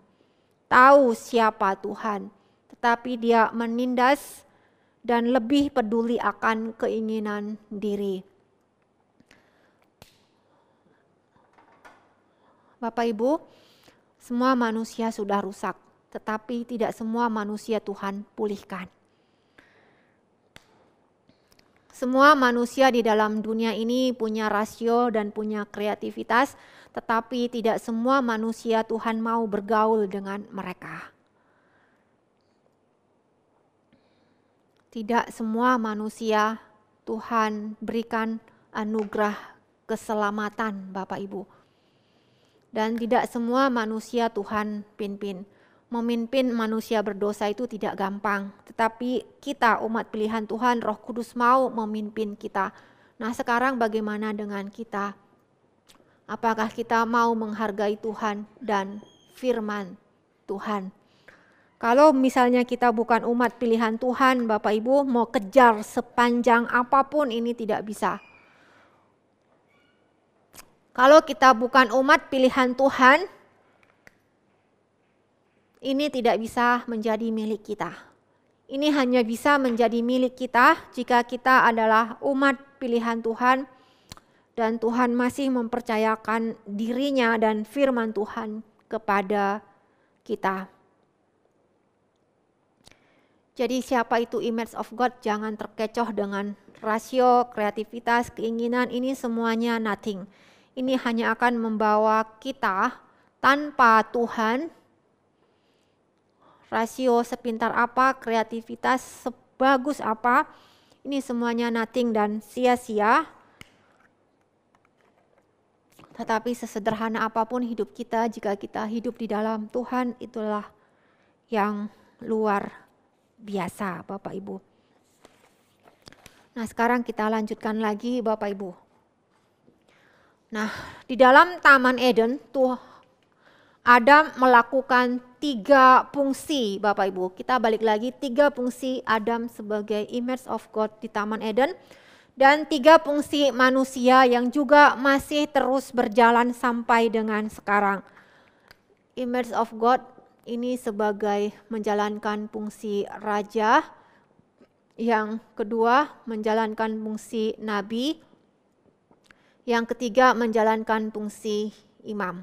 tahu siapa Tuhan, tetapi dia menindas dan lebih peduli akan keinginan diri. Bapak Ibu, semua manusia sudah rusak, tetapi tidak semua manusia Tuhan pulihkan. Semua manusia di dalam dunia ini punya rasio dan punya kreativitas, tetapi tidak semua manusia Tuhan mau bergaul dengan mereka. Tidak semua manusia Tuhan berikan anugerah keselamatan, Bapak Ibu. Dan tidak semua manusia Tuhan pimpin. Memimpin manusia berdosa itu tidak gampang. Tetapi kita umat pilihan Tuhan, Roh Kudus mau memimpin kita. Nah sekarang bagaimana dengan kita? Apakah kita mau menghargai Tuhan dan firman Tuhan? Kalau misalnya kita bukan umat pilihan Tuhan, Bapak Ibu mau kejar sepanjang apapun ini tidak bisa. Kalau kita bukan umat pilihan Tuhan, ini tidak bisa menjadi milik kita. Ini hanya bisa menjadi milik kita jika kita adalah umat pilihan Tuhan dan Tuhan masih mempercayakan dirinya dan firman Tuhan kepada kita. Jadi siapa itu image of God? Jangan terkecoh dengan rasio, kreativitas, keinginan, ini semuanya nothing. Ini hanya akan membawa kita tanpa Tuhan, rasio sepintar apa, kreativitas sebagus apa, ini semuanya nothing dan sia-sia. Tetapi sesederhana apapun hidup kita, jika kita hidup di dalam Tuhan, itulah yang luar biasa Bapak Ibu. Nah sekarang kita lanjutkan lagi Bapak Ibu. Nah, di dalam Taman Eden, Adam melakukan 3 fungsi, Bapak Ibu. Kita balik lagi 3 fungsi Adam sebagai image of God di Taman Eden. Dan 3 fungsi manusia yang juga masih terus berjalan sampai dengan sekarang. Image of God ini sebagai menjalankan fungsi raja. Yang kedua, menjalankan fungsi nabi. Yang ketiga menjalankan fungsi imam.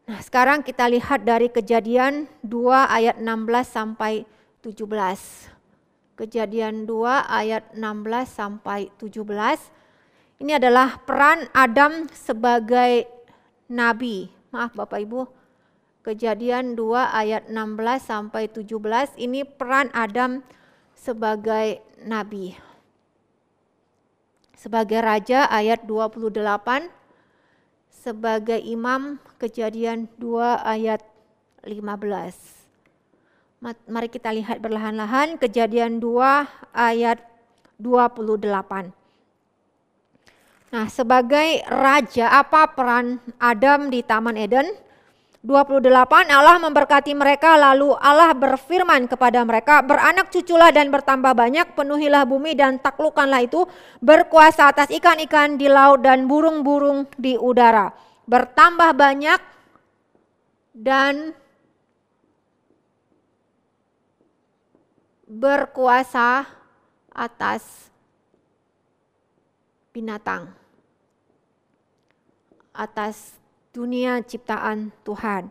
Nah sekarang kita lihat dari Kejadian 2 ayat 16 sampai 17. Kejadian 2 ayat 16 sampai 17. Ini adalah peran Adam sebagai nabi. Maaf Bapak Ibu. Kejadian 2 ayat 16 sampai 17. Ini peran Adam sebagai nabi. Sebagai raja ayat 28, sebagai imam Kejadian 2 ayat 15. Mari kita lihat perlahan-lahan Kejadian 2 ayat 28. Nah, sebagai raja apa peran Adam di Taman Eden? 28, Allah memberkati mereka, lalu Allah berfirman kepada mereka, beranak cuculah dan bertambah banyak, penuhilah bumi dan taklukkanlah itu, berkuasa atas ikan-ikan di laut dan burung-burung di udara. Bertambah banyak dan berkuasa atas binatang, atas dunia ciptaan Tuhan.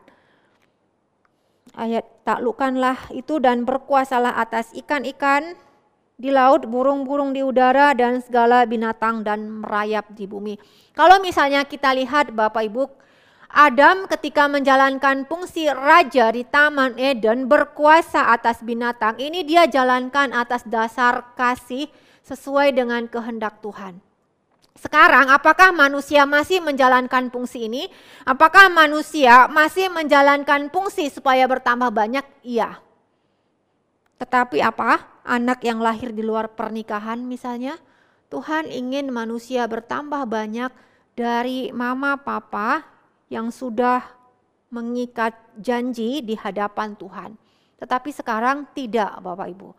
Ayat taklukkanlah itu dan berkuasalah atas ikan-ikan di laut, burung-burung di udara dan segala binatang dan merayap di bumi. Kalau misalnya kita lihat Bapak Ibu, Adam ketika menjalankan fungsi raja di Taman Eden, berkuasa atas binatang, ini dia jalankan atas dasar kasih sesuai dengan kehendak Tuhan. Sekarang apakah manusia masih menjalankan fungsi ini? Apakah manusia masih menjalankan fungsi supaya bertambah banyak? Iya. Tetapi apa? Anak yang lahir di luar pernikahan misalnya, Tuhan ingin manusia bertambah banyak dari mama papa yang sudah mengikat janji di hadapan Tuhan. Tetapi sekarang tidak, Bapak Ibu.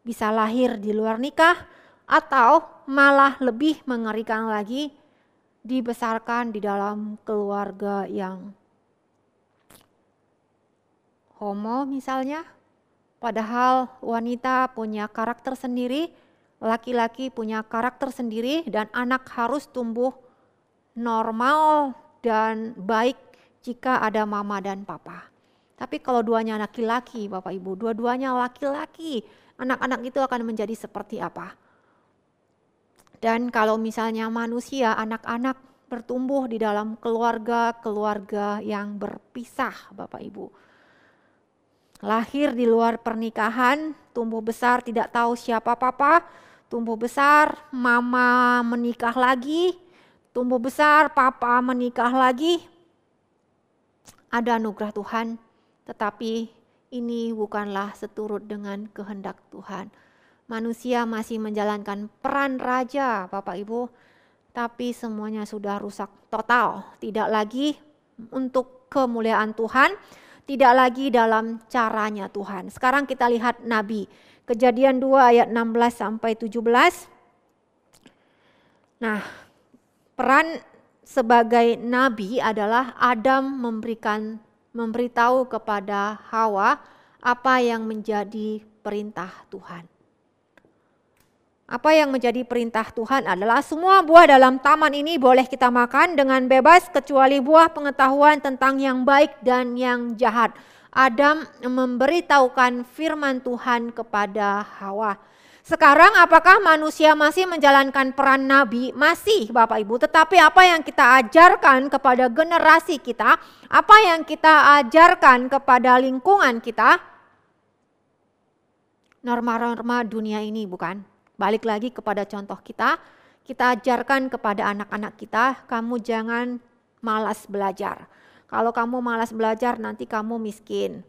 Bisa lahir di luar nikah atau malah lebih mengerikan lagi, dibesarkan di dalam keluarga yang homo misalnya. Padahal wanita punya karakter sendiri, laki-laki punya karakter sendiri, dan anak harus tumbuh normal dan baik jika ada mama dan papa. Tapi kalau duanya laki-laki, Bapak Ibu, dua-duanya laki-laki, anak-anak itu akan menjadi seperti apa? Dan kalau misalnya manusia, anak-anak bertumbuh di dalam keluarga-keluarga yang berpisah, Bapak Ibu. Lahir di luar pernikahan, tumbuh besar tidak tahu siapa papa, tumbuh besar mama menikah lagi, tumbuh besar papa menikah lagi. Ada anugerah Tuhan, tetapi ini bukanlah seturut dengan kehendak Tuhan. Manusia masih menjalankan peran raja, Bapak Ibu, tapi semuanya sudah rusak total. Tidak lagi untuk kemuliaan Tuhan, tidak lagi dalam caranya Tuhan. Sekarang kita lihat Nabi, Kejadian 2 ayat 16 sampai 17. Nah, peran sebagai nabi adalah Adam memberitahu kepada Hawa apa yang menjadi perintah Tuhan. Apa yang menjadi perintah Tuhan adalah semua buah dalam taman ini boleh kita makan dengan bebas kecuali buah pengetahuan tentang yang baik dan yang jahat. Adam memberitahukan firman Tuhan kepada Hawa. Sekarang apakah manusia masih menjalankan peran nabi? Masih, Bapak Ibu, tetapi apa yang kita ajarkan kepada generasi kita, apa yang kita ajarkan kepada lingkungan kita, norma-norma dunia ini, bukan? Balik lagi kepada contoh kita ajarkan kepada anak-anak kita, kamu jangan malas belajar. Kalau kamu malas belajar nanti kamu miskin.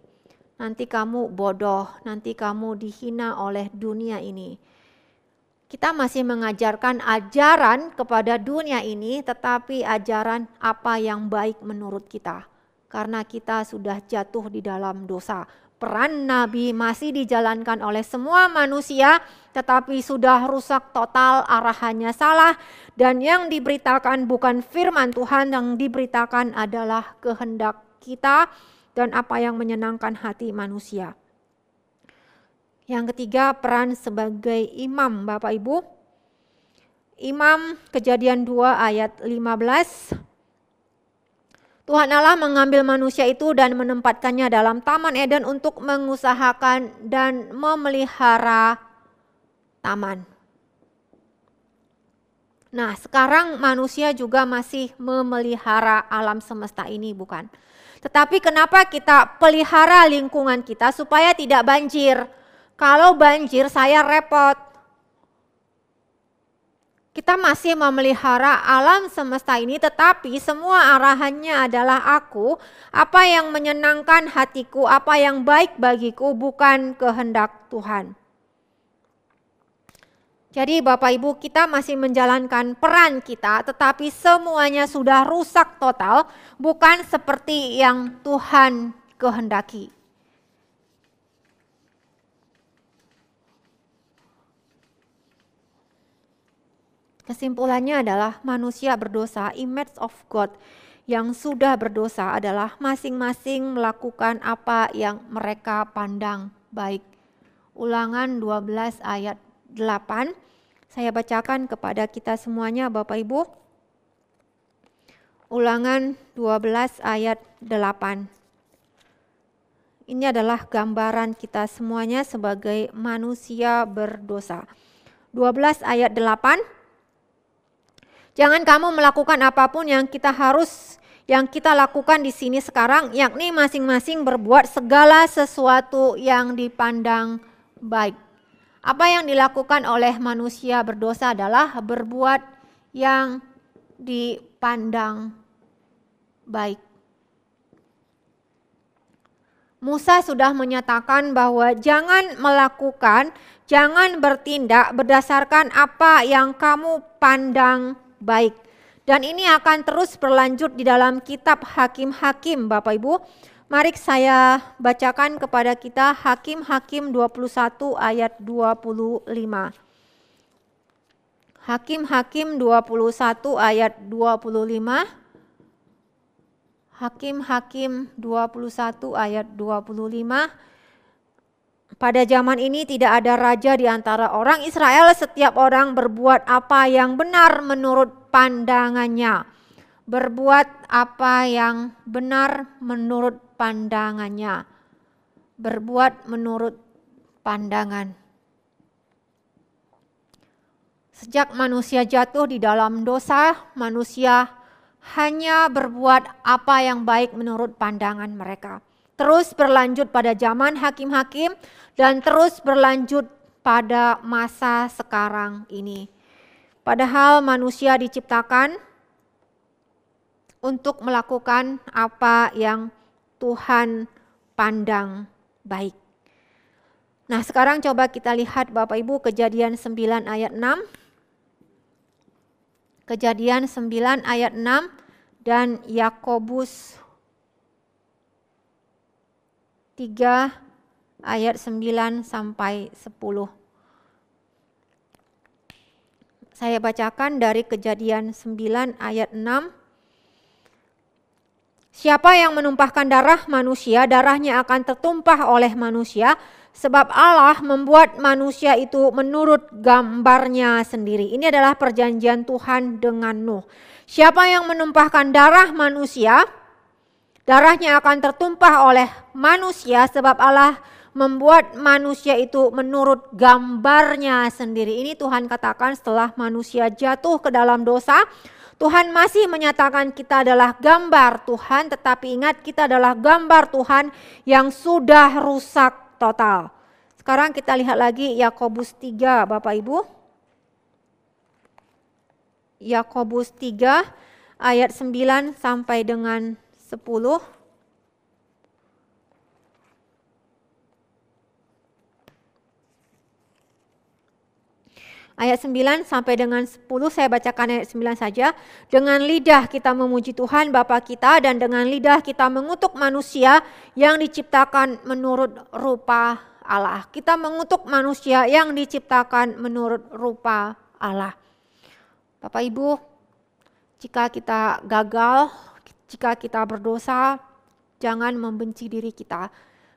Nanti kamu bodoh, nanti kamu dihina oleh dunia ini. Kita masih mengajarkan ajaran kepada dunia ini, tetapi ajaran apa yang baik menurut kita. Karena kita sudah jatuh di dalam dosa. Peran nabi masih dijalankan oleh semua manusia, tetapi sudah rusak total, arahannya salah. Dan yang diberitakan bukan firman Tuhan, yang diberitakan adalah kehendak kita dan apa yang menyenangkan hati manusia. Yang ketiga, peran sebagai imam, Bapak Ibu. Imam, Kejadian 2 ayat 15. Tuhan Allah mengambil manusia itu dan menempatkannya dalam Taman Eden untuk mengusahakan dan memelihara taman. Nah, sekarang manusia juga masih memelihara alam semesta ini, bukan? Tetapi kenapa kita pelihara lingkungan kita supaya tidak banjir? Kalau banjir saya repot. Kita masih memelihara alam semesta ini, tetapi semua arahannya adalah aku, apa yang menyenangkan hatiku, apa yang baik bagiku, bukan kehendak Tuhan. Jadi Bapak Ibu, kita masih menjalankan peran kita, tetapi semuanya sudah rusak total, bukan seperti yang Tuhan kehendaki. Kesimpulannya adalah manusia berdosa, image of God yang sudah berdosa adalah masing-masing melakukan apa yang mereka pandang baik. Ulangan 12 ayat 8, saya bacakan kepada kita semuanya Bapak Ibu. Ulangan 12 ayat 8. Ini adalah gambaran kita semuanya sebagai manusia berdosa. 12 ayat 8. Jangan kamu melakukan apapun yang yang kita lakukan di sini sekarang, yakni masing-masing berbuat segala sesuatu yang dipandang baik. Apa yang dilakukan oleh manusia berdosa adalah berbuat yang dipandang baik. Musa sudah menyatakan bahwa jangan melakukan, jangan bertindak berdasarkan apa yang kamu pandang baik. Dan ini akan terus berlanjut di dalam kitab Hakim-Hakim, Bapak Ibu. Mari saya bacakan kepada kita Hakim-Hakim 21 ayat 25. Hakim-Hakim 21 ayat 25. Hakim-Hakim 21 ayat 25. Pada zaman ini tidak ada raja di antara orang Israel, setiap orang berbuat apa yang benar menurut pandangannya. Berbuat apa yang benar menurut pandangannya. Berbuat menurut pandangan. Sejak manusia jatuh di dalam dosa, manusia hanya berbuat apa yang baik menurut pandangan mereka. Terus berlanjut pada zaman hakim-hakim dan terus berlanjut pada masa sekarang ini. Padahal manusia diciptakan untuk melakukan apa yang Tuhan pandang baik. Nah, sekarang coba kita lihat Bapak Ibu Kejadian 9 ayat 6. Kejadian 9 ayat 6 dan Yakobus 3 ayat 9 sampai 10. Saya bacakan dari Kejadian 9 ayat 6. Siapa yang menumpahkan darah manusia, darahnya akan tertumpah oleh manusia, sebab Allah membuat manusia itu menurut gambarnya sendiri. Ini adalah perjanjian Tuhan dengan Nuh. Siapa yang menumpahkan darah manusia, darahnya akan tertumpah oleh manusia, sebab Allah membuat manusia itu menurut gambarnya sendiri. Ini Tuhan katakan setelah manusia jatuh ke dalam dosa, Tuhan masih menyatakan kita adalah gambar Tuhan, tetapi ingat kita adalah gambar Tuhan yang sudah rusak total. Sekarang kita lihat lagi Yakobus 3 Bapak Ibu. Yakobus 3 ayat 9 sampai dengan 10. Ayat 9 sampai dengan 10 saya bacakan ayat 9 saja. Dengan lidah kita memuji Tuhan Bapa kita dan dengan lidah kita mengutuk manusia yang diciptakan menurut rupa Allah. Kita mengutuk manusia yang diciptakan menurut rupa Allah. Bapak Ibu, jika kita gagal, jika kita berdosa, jangan membenci diri kita.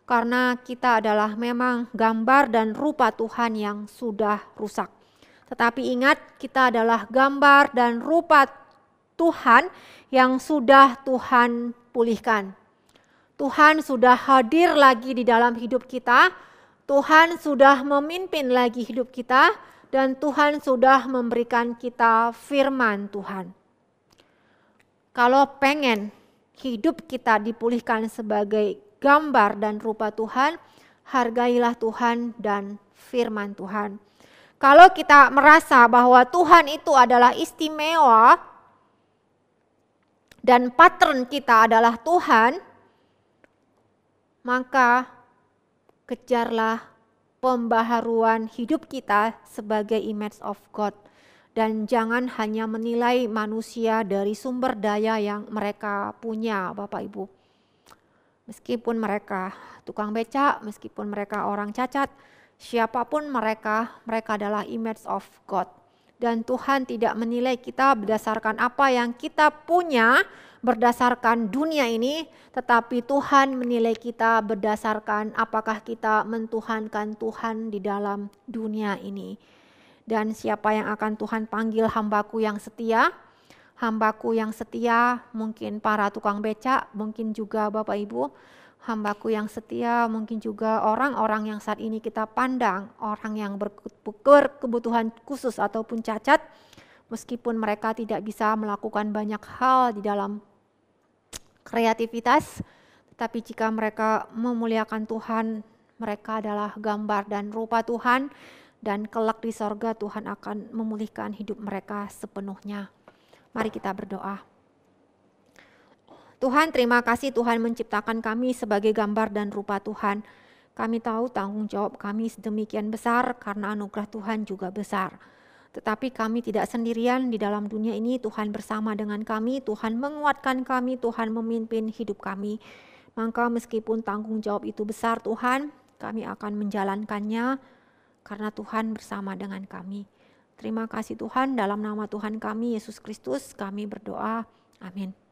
Karena kita adalah memang gambar dan rupa Tuhan yang sudah rusak. Tetapi ingat, kita adalah gambar dan rupa Tuhan yang sudah Tuhan pulihkan. Tuhan sudah hadir lagi di dalam hidup kita, Tuhan sudah memimpin lagi hidup kita, dan Tuhan sudah memberikan kita firman Tuhan. Kalau pengen hidup kita dipulihkan sebagai gambar dan rupa Tuhan, hargailah Tuhan dan firman Tuhan. Kalau kita merasa bahwa Tuhan itu adalah istimewa dan pattern kita adalah Tuhan, maka kejarlah pembaharuan hidup kita sebagai image of God. Dan jangan hanya menilai manusia dari sumber daya yang mereka punya, Bapak Ibu. Meskipun mereka tukang becak, meskipun mereka orang cacat, siapapun mereka adalah image of God. Dan Tuhan tidak menilai kita berdasarkan apa yang kita punya, berdasarkan dunia ini, tetapi Tuhan menilai kita berdasarkan apakah kita mentuhankan Tuhan di dalam dunia ini. Dan siapa yang akan Tuhan panggil hambaku yang setia? Hambaku yang setia mungkin para tukang becak, mungkin juga Bapak Ibu. Hambaku yang setia mungkin juga orang-orang yang saat ini kita pandang, orang yang berkebutuhan khusus ataupun cacat, meskipun mereka tidak bisa melakukan banyak hal di dalam kreativitas, tetapi jika mereka memuliakan Tuhan, mereka adalah gambar dan rupa Tuhan, dan kelak di sorga Tuhan akan memulihkan hidup mereka sepenuhnya. Mari kita berdoa. Tuhan, terima kasih Tuhan menciptakan kami sebagai gambar dan rupa Tuhan. Kami tahu tanggung jawab kami sedemikian besar karena anugerah Tuhan juga besar. Tetapi kami tidak sendirian di dalam dunia ini, Tuhan bersama dengan kami, Tuhan menguatkan kami, Tuhan memimpin hidup kami. Maka meskipun tanggung jawab itu besar Tuhan, kami akan menjalankannya karena Tuhan bersama dengan kami. Terima kasih Tuhan, dalam nama Tuhan kami Yesus Kristus kami berdoa. Amin.